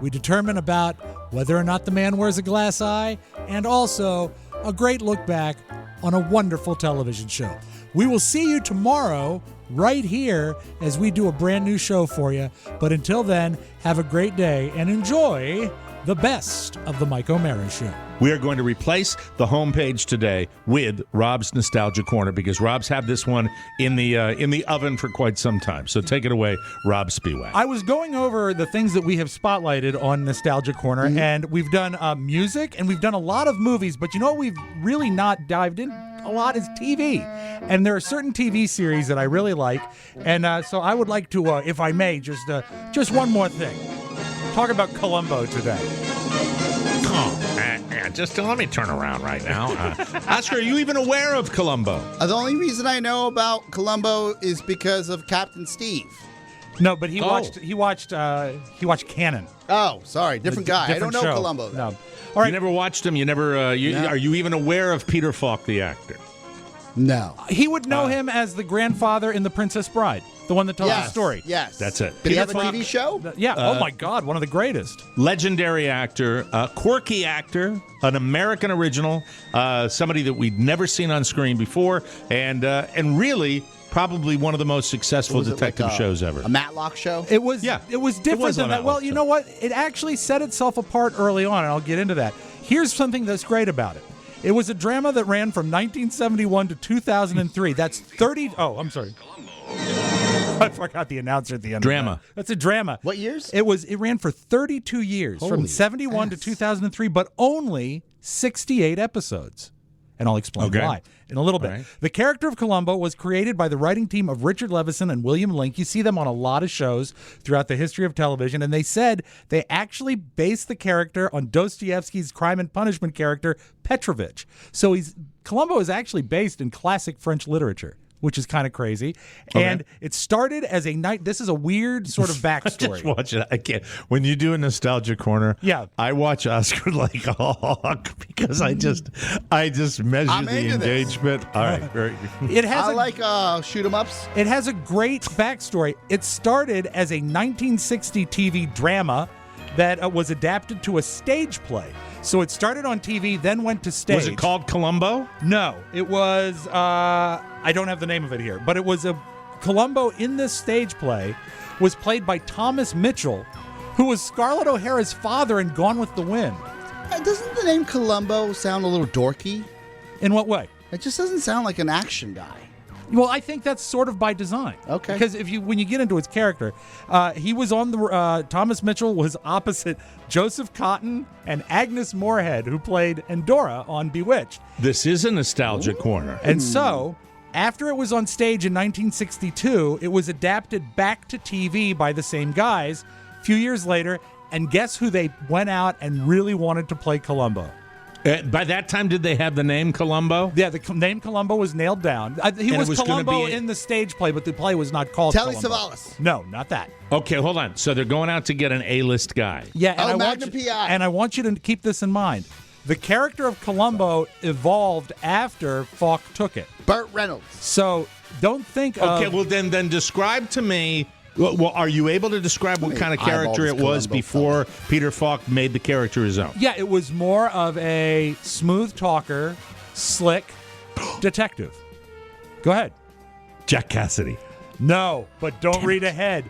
Speaker 2: We determine about whether or not the man wears a glass eye, and also a great look back on a wonderful television show. We will see you tomorrow right here as we do a brand new show for you. But until then, have a great day and enjoy the best of the Mike O'Mara Show.
Speaker 9: We are going to replace the homepage today with Rob's Nostalgia Corner because Rob's had this one in the oven for quite some time. So take it away, Rob Spiewak.
Speaker 4: I was going over the things that we have spotlighted on Nostalgia Corner, and we've done music, and we've done a lot of movies, but you know what we've really not dived in a lot is TV. And there are certain TV series that I really like, and so I would like to, if I may, just one more thing. Talk about Columbo today.
Speaker 9: Just let me turn around right now. Oscar, are you even aware of Columbo?
Speaker 5: The only reason I know about Columbo is because of Captain Steve.
Speaker 4: No, but he watched Cannon.
Speaker 5: Oh, sorry, different guy. I don't know
Speaker 4: show.
Speaker 5: Columbo.
Speaker 4: No.
Speaker 9: All right. You never watched him. You never. Are you even aware of Peter Falk, the actor?
Speaker 5: No.
Speaker 4: He would know him as the grandfather in The Princess Bride, the one that tells the story.
Speaker 5: Yes,
Speaker 9: that's it.
Speaker 5: Did he have a TV show?
Speaker 4: Yeah. Oh my God, one of the greatest.
Speaker 9: Legendary actor, quirky actor, an American original, somebody that we'd never seen on screen before, and really probably one of the most successful detective shows ever.
Speaker 5: A Matlock show?
Speaker 4: It was. Yeah. It was different than that. Well, you know what? It actually set itself apart early on, and I'll get into that. Here's something that's great about it. It was a drama that ran from 1971 to 2003. That's 30. Oh, I'm sorry. I forgot the announcer at the end.
Speaker 9: Drama.
Speaker 4: That's a drama.
Speaker 5: What years?
Speaker 4: It ran for 32 years, from 71 to 2003, but only 68 episodes. And I'll explain why in a little bit. Right. The character of Columbo was created by the writing team of Richard Levison and William Link. You see them on a lot of shows throughout the history of television, and they said they actually based the character on Dostoevsky's Crime and Punishment character, Petrovich. So Columbo is actually based in classic French literature, which is kind of crazy. Okay. And it started as a night. This is a weird sort of backstory.
Speaker 9: Just watch it. I can't. When you do a Nostalgia Corner, I watch Oscar like a hawk because I just measure the engagement. All right.
Speaker 5: I like shoot 'em ups.
Speaker 4: It has a great backstory. It started as a 1960 TV drama that was adapted to a stage play. So it started on TV, then went to stage.
Speaker 9: Was it called Columbo?
Speaker 4: No, it was, I don't have the name of it here, but it was Columbo in this stage play was played by Thomas Mitchell, who was Scarlett O'Hara's father in Gone with the Wind.
Speaker 5: Doesn't the name Columbo sound a little dorky?
Speaker 2: In what way?
Speaker 5: It just doesn't sound like an action guy.
Speaker 2: Well, I think that's sort of by design.
Speaker 5: Okay.
Speaker 2: Because when you get into his character, he was on the Thomas Mitchell was opposite Joseph Cotton and Agnes Moorehead, who played Endora on Bewitched.
Speaker 9: This is a nostalgia corner.
Speaker 2: And so, after it was on stage in 1962, it was adapted back to TV by the same guys a few years later. And guess who they went out and really wanted to play Columbo?
Speaker 9: By that time, did they have the name Columbo?
Speaker 2: Yeah, the name Columbo was nailed down. He was Columbo in the stage play, but the play was not called
Speaker 5: Telly
Speaker 2: Columbo.
Speaker 5: Savalas.
Speaker 2: No, not that.
Speaker 9: Okay, hold on. So they're going out to get an A-list guy.
Speaker 2: Yeah, and I want you to keep this in mind. The character of Columbo evolved after Falk took it.
Speaker 5: Burt Reynolds.
Speaker 2: So don't think
Speaker 9: Okay, well, then describe to me. Well, are you able to describe what kind of character it was before Peter Falk made the character his own?
Speaker 2: Yeah, it was more of a smooth talker, slick detective. Go ahead.
Speaker 9: Jack Cassidy.
Speaker 2: No, but don't read ahead.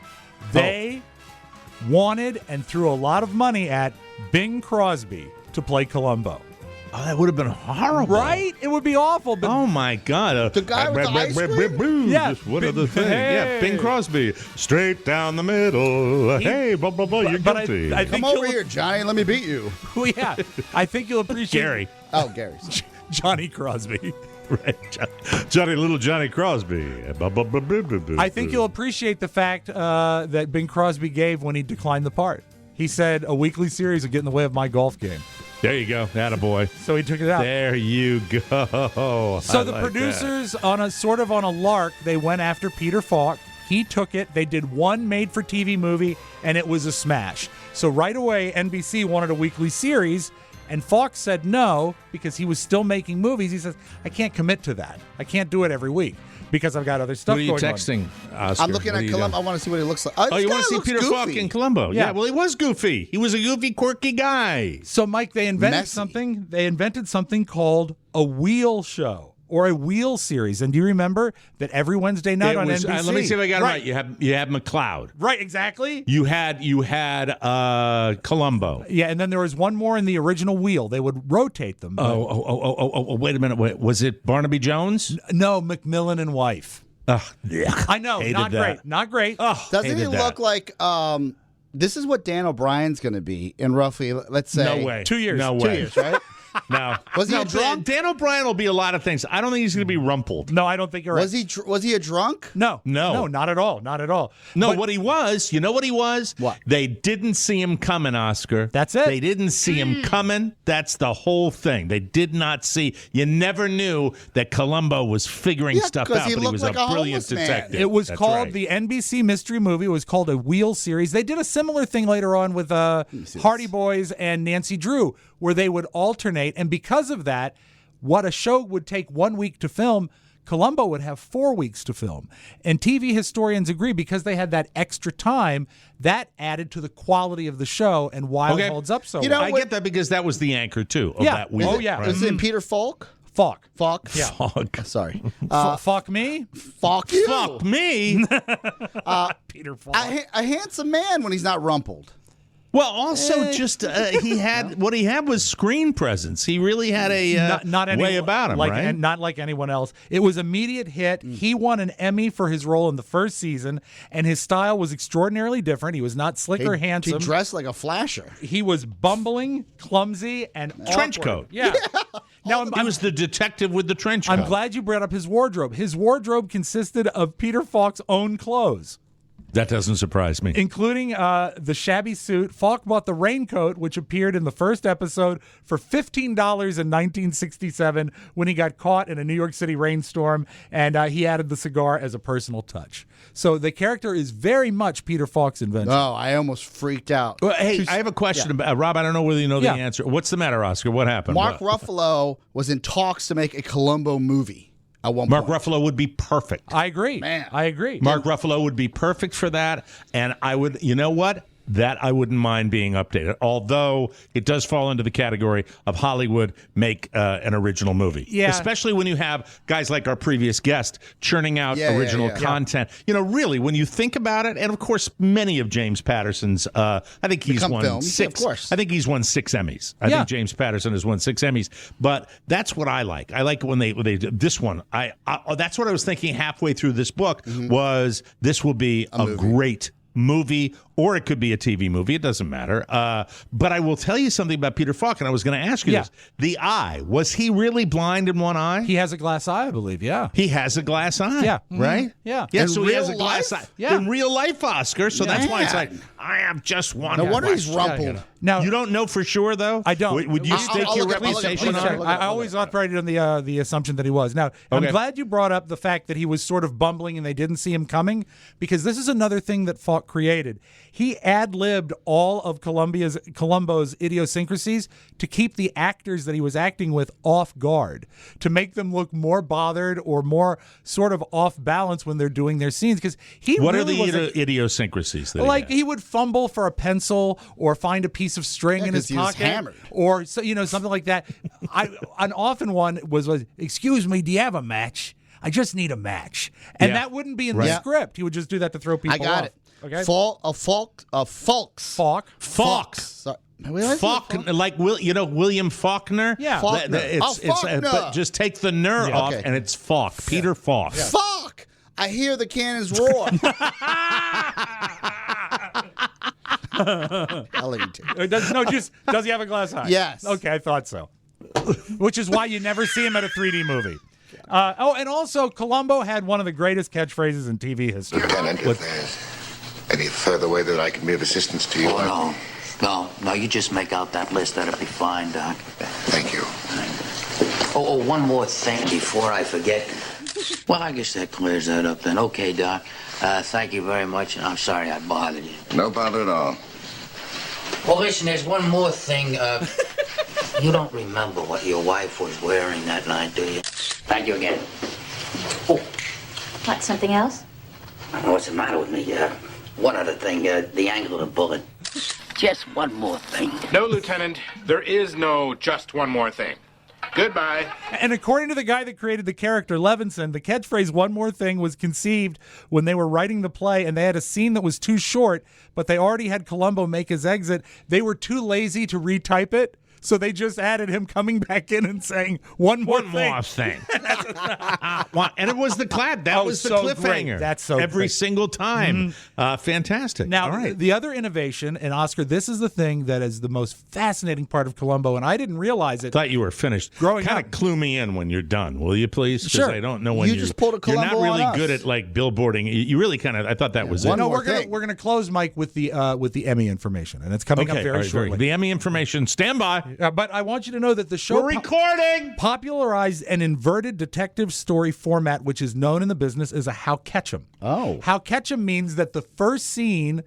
Speaker 2: They wanted and threw a lot of money at Bing Crosby to play Columbo.
Speaker 9: Oh, that would have been horrible.
Speaker 2: Right? It would be awful. But
Speaker 9: oh, my God.
Speaker 5: The guy with the ice cream?
Speaker 2: Yeah.
Speaker 9: Just one other thing. Yeah, Bing Crosby. Straight down the middle. Hey, blah, blah, blah, you're guilty.
Speaker 5: I think come over here, Johnny, and let me beat you.
Speaker 2: Well, yeah. I think you'll appreciate
Speaker 9: Gary.
Speaker 5: Oh, Gary.
Speaker 2: Johnny Crosby.
Speaker 9: Right. Little Johnny Crosby.
Speaker 2: I think you'll appreciate the fact that Bing Crosby gave when he declined the part. He said a weekly series would get in the way of my golf game.
Speaker 9: There you go. Attaboy.
Speaker 2: So he took it out.
Speaker 9: There you go.
Speaker 2: So the producers, on a lark, they went after Peter Falk. He took it. They did one made-for-TV movie, and it was a smash. So right away, NBC wanted a weekly series, and Falk said no because he was still making movies. He says, I can't commit to that. I can't do it every week because I've got other stuff going on.
Speaker 9: What are you texting, Oscar?
Speaker 5: I'm looking at Columbo. I want to see what he looks like.
Speaker 9: You want to see Peter Falk in Columbo? Yeah, well, he was goofy. He was a goofy, quirky guy.
Speaker 2: So, Mike, they invented something. They invented something called a wheel show or a wheel series. And do you remember that every Wednesday night on NBC?
Speaker 9: Let me see if I got it right. You had McCloud.
Speaker 2: Right, exactly.
Speaker 9: You had Columbo.
Speaker 2: Yeah, and then there was one more in the original wheel. They would rotate them.
Speaker 9: Wait a minute. Wait, was it Barnaby Jones?
Speaker 2: No, Macmillan and Wife.
Speaker 9: Yeah.
Speaker 2: I know. Not great. Not great.
Speaker 5: Doesn't he look like this is what Dan O'Brien's going to be in roughly, let's say.
Speaker 9: No way.
Speaker 2: 2 years.
Speaker 9: No way.
Speaker 5: 2 years, right?
Speaker 9: No.
Speaker 5: Was he a drunk?
Speaker 9: Dan O'Brien will be a lot of things. I don't think he's going to be rumpled.
Speaker 2: No, I don't think you're right.
Speaker 5: Was he a drunk?
Speaker 2: No, not at all. Not at all.
Speaker 9: No, what he was, you know what he was?
Speaker 5: What?
Speaker 9: They didn't see him coming, Oscar.
Speaker 2: That's it.
Speaker 9: They didn't see him coming. That's the whole thing. They did not see. You never knew that Columbo was figuring stuff out, but he was a brilliant detective.
Speaker 2: It was called the NBC mystery movie. It was called a wheel series. They did a similar thing later on with Hardy Boys and Nancy Drew, where they would alternate, and because of that, what a show would take 1 week to film, Columbo would have 4 weeks to film. And TV historians agree because they had that extra time, that added to the quality of the show and why it holds up so well.
Speaker 9: I get that because that was the anchor, too, of that week.
Speaker 5: Was it Peter Falk?
Speaker 2: Falk.
Speaker 5: Yeah.
Speaker 9: Falk.
Speaker 5: Sorry.
Speaker 2: Fuck me?
Speaker 5: Falk you.
Speaker 9: Fuck me?
Speaker 2: Peter Falk.
Speaker 5: A handsome man when he's not rumpled.
Speaker 9: Well, also just he had what he had was screen presence. He really had a way about him, right?
Speaker 2: Not like anyone else. It was immediate hit. He won an Emmy for his role in the first season, and his style was extraordinarily different. He was not slick or handsome.
Speaker 5: He dressed like a flasher.
Speaker 2: He was bumbling, clumsy, and
Speaker 9: trench
Speaker 2: awkward.
Speaker 9: coat.
Speaker 2: Yeah. Now
Speaker 9: he was the detective with the trench coat.
Speaker 2: I'm glad you brought up his wardrobe. His wardrobe consisted of Peter Falk's own clothes.
Speaker 9: That doesn't surprise me.
Speaker 2: Including the shabby suit. Falk bought the raincoat, which appeared in the first episode, for $15 in 1967 when he got caught in a New York City rainstorm, and he added the cigar as a personal touch. So the character is very much Peter Falk's invention.
Speaker 5: Oh, I almost freaked out.
Speaker 9: Well, hey, I have a question about Rob. I don't know whether you know the answer. What's the matter, Oscar? What happened?
Speaker 5: Mark Ruffalo was in talks to make a Columbo movie.
Speaker 9: Mark Ruffalo would be perfect.
Speaker 2: I agree.
Speaker 5: Man.
Speaker 2: I agree.
Speaker 9: Mark Ruffalo would be perfect for that. And I would, you know what? that I wouldn't mind being updated. Although it does fall into the category of Hollywood make an original movie.
Speaker 2: Yeah.
Speaker 9: Especially when you have guys like our previous guest churning out original content. You know, really, when you think about it, and of course, many of James Patterson's, I think he's won
Speaker 5: films.
Speaker 9: 6.
Speaker 5: Of course.
Speaker 9: I think he's won 6 Emmys. I think James Patterson has won 6 Emmys. But that's what I like. I like when they this one. That's what I was thinking halfway through this book was this will be a great movie, or it could be a TV movie. It doesn't matter. But I will tell you something about Peter Falk, and I was going to ask you this. The eye, was he really blind in one eye?
Speaker 2: He has a glass eye, I believe, yeah.
Speaker 9: He has a glass eye.
Speaker 2: Yeah.
Speaker 9: Right?
Speaker 2: Yeah.
Speaker 9: Yeah,
Speaker 5: In
Speaker 9: so he has a
Speaker 5: real
Speaker 9: glass
Speaker 5: life?
Speaker 9: eye.
Speaker 2: Yeah.
Speaker 9: In real life, Oscar. So that's why it's like, I have just one.
Speaker 5: No wonder he's
Speaker 9: question.
Speaker 5: rumpled.
Speaker 2: Now,
Speaker 9: You don't know for sure, though?
Speaker 2: I don't.
Speaker 9: Would you
Speaker 5: I'll
Speaker 9: stake
Speaker 5: look
Speaker 9: your
Speaker 5: up- I'll look up-
Speaker 9: reputation
Speaker 5: please
Speaker 9: on
Speaker 5: check.
Speaker 9: it?
Speaker 2: I always operated on the assumption that he was. Now, I'm
Speaker 9: Okay.
Speaker 2: glad you brought up the fact that he was sort of bumbling and they didn't see him coming, because this is another thing that Falk created. He ad-libbed all of Columbo's idiosyncrasies to keep the actors that he was acting with off guard, to make them look more bothered or more sort of off balance when they're doing their scenes. Because he
Speaker 9: What
Speaker 2: really
Speaker 9: are
Speaker 2: was
Speaker 9: the idiosyncrasies that
Speaker 2: like
Speaker 9: he
Speaker 2: he would fumble for a pencil or find a piece of string in his
Speaker 5: 'cause he was
Speaker 2: pocket,
Speaker 5: hammered.
Speaker 2: or something like that. An often one was, "Excuse me, do you have a match? I just need a match," and
Speaker 9: Yeah.
Speaker 2: that wouldn't be in
Speaker 9: Right.
Speaker 2: the script. He would just do that to throw people
Speaker 5: I got
Speaker 2: off.
Speaker 5: it.
Speaker 2: Okay,
Speaker 5: Falks.
Speaker 2: Falk.
Speaker 5: Sorry. Really?
Speaker 9: Faulkner, like William Faulkner.
Speaker 2: Yeah.
Speaker 5: Faulkner. Faulkner.
Speaker 9: But just take the ner off,
Speaker 5: Okay.
Speaker 9: and it's Falk. Peter Falk.
Speaker 5: Fuck! I hear the cannons roar. I'll let you take it.
Speaker 2: Does he have a glass eye?
Speaker 5: Yes.
Speaker 2: Okay, I thought so. Which is why you never see him at a 3D movie. And also, Columbo had one of the greatest catchphrases in TV history.
Speaker 12: Lieutenant, if there's any further way that I can be of assistance to you,
Speaker 13: No, you just make out that list. That'll be fine, Doc.
Speaker 12: Thank you.
Speaker 13: Oh, one more thing before I forget. Well, I guess that clears that up then. Okay, Doc. Thank you very much, and I'm sorry I bothered you.
Speaker 12: No bother at all.
Speaker 13: Well, listen, there's one more thing. You don't remember what your wife was wearing that night, do you? Thank you again. Oh,
Speaker 14: What, something else?
Speaker 13: what's the matter with me? One other thing, the angle of the bullet. Just one more thing.
Speaker 15: No, Lieutenant, there is no just one more thing. Goodbye.
Speaker 2: And according to the guy that created the character, Levinson, the catchphrase "one more thing" was conceived when they were writing the play, and they had a scene that was too short, but they already had Columbo make his exit. They were too lazy to retype it, so they just added him coming back in and saying one more thing.
Speaker 9: And it was the that was the
Speaker 2: so
Speaker 9: cliffhanger.
Speaker 2: great. That's so
Speaker 9: every
Speaker 2: great.
Speaker 9: single time. Fantastic.
Speaker 2: Now,
Speaker 9: all right.
Speaker 2: the other innovation, and Oscar, this is the thing that is the most fascinating part of Columbo, and I didn't realize it.
Speaker 9: Thought you were finished.
Speaker 2: Growing
Speaker 9: kind
Speaker 2: up.
Speaker 9: of clue me in when you're done, will you please? 'Cause
Speaker 2: Sure.
Speaker 9: I don't know when
Speaker 5: You just pulled a
Speaker 9: you're
Speaker 5: Columbo
Speaker 9: not really
Speaker 5: on us.
Speaker 9: good at like billboarding. You really kind of. I thought that was
Speaker 5: one
Speaker 9: it.
Speaker 2: No,
Speaker 5: more
Speaker 2: we're
Speaker 5: thing.
Speaker 2: gonna close, Mike, with the Emmy information, and it's coming up
Speaker 9: Okay,
Speaker 2: very
Speaker 9: all right,
Speaker 2: shortly.
Speaker 9: good. The Emmy information. Stand by.
Speaker 2: But I want you to know that the show
Speaker 9: We're recording.
Speaker 2: popularized an inverted detective story format, which is known in the business as a How Catchem.
Speaker 5: Oh.
Speaker 2: How Catchem means that the first scene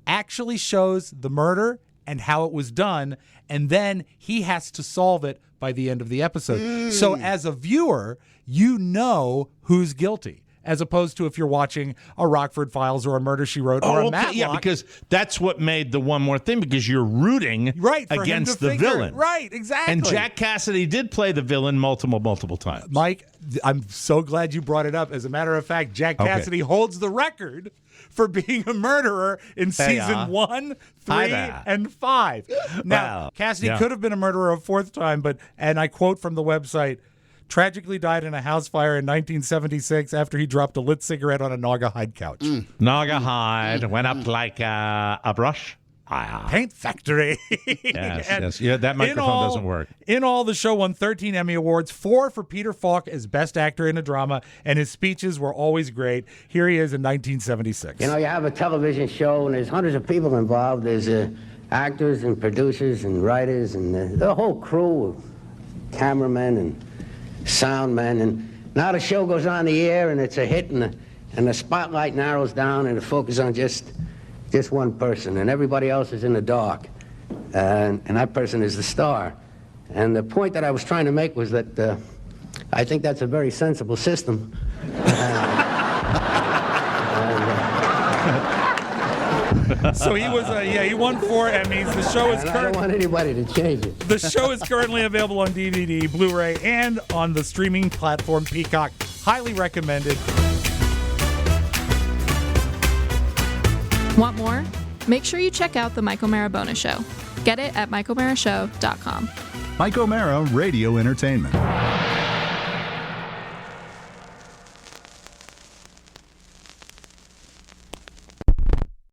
Speaker 2: actually shows the murder and how it was done, and then he has to solve it by the end of the episode. So as a viewer, you know who's guilty, as opposed to if you're watching a Rockford Files or a Murder, She Wrote or a Matlock.
Speaker 9: Yeah, because that's what made the one more thing, because you're rooting
Speaker 2: for him
Speaker 9: against
Speaker 2: to
Speaker 9: the
Speaker 2: figure-
Speaker 9: villain.
Speaker 2: Right, exactly.
Speaker 9: And Jack Cassidy did play the villain multiple times.
Speaker 2: Mike, I'm so glad you brought it up. As a matter of fact, Jack
Speaker 9: Okay.
Speaker 2: Cassidy holds the record for being a murderer in season 1, 3,
Speaker 9: there.
Speaker 2: and 5. Now,
Speaker 9: Well,
Speaker 2: Cassidy
Speaker 9: yeah.
Speaker 2: could have been a murderer a fourth time, and I quote from the website, tragically died in a house fire in 1976 after he dropped a lit cigarette on a Naugahyde couch.
Speaker 9: Naugahyde went up like a brush.
Speaker 2: Paint factory.
Speaker 9: Yes. Yeah, that microphone doesn't work.
Speaker 2: In all, the show won 13 Emmy Awards, 4 for Peter Falk as Best Actor in a Drama, and his speeches were always great. Here he is in 1976.
Speaker 16: You know, you have a television show, and there's hundreds of people involved. There's actors and producers and writers and the whole crew of cameramen and sound men. And now the show goes on the air, and it's a hit, and the spotlight narrows down, and it focuses on just one person, and everybody else is in the dark. And that person is the star. And the point that I was trying to make was that I think that's a very sensible system.
Speaker 4: So he was, he won 4 Emmys. The show is
Speaker 16: And I don't want anybody to change it.
Speaker 4: The show is currently available on DVD, Blu-ray, and on the streaming platform Peacock. Highly recommended.
Speaker 17: Want more? Make sure you check out the Mike O'Mara Bonus Show. Get it at MikeO'MaraShow.com.
Speaker 18: Mike O'Mara Radio Entertainment.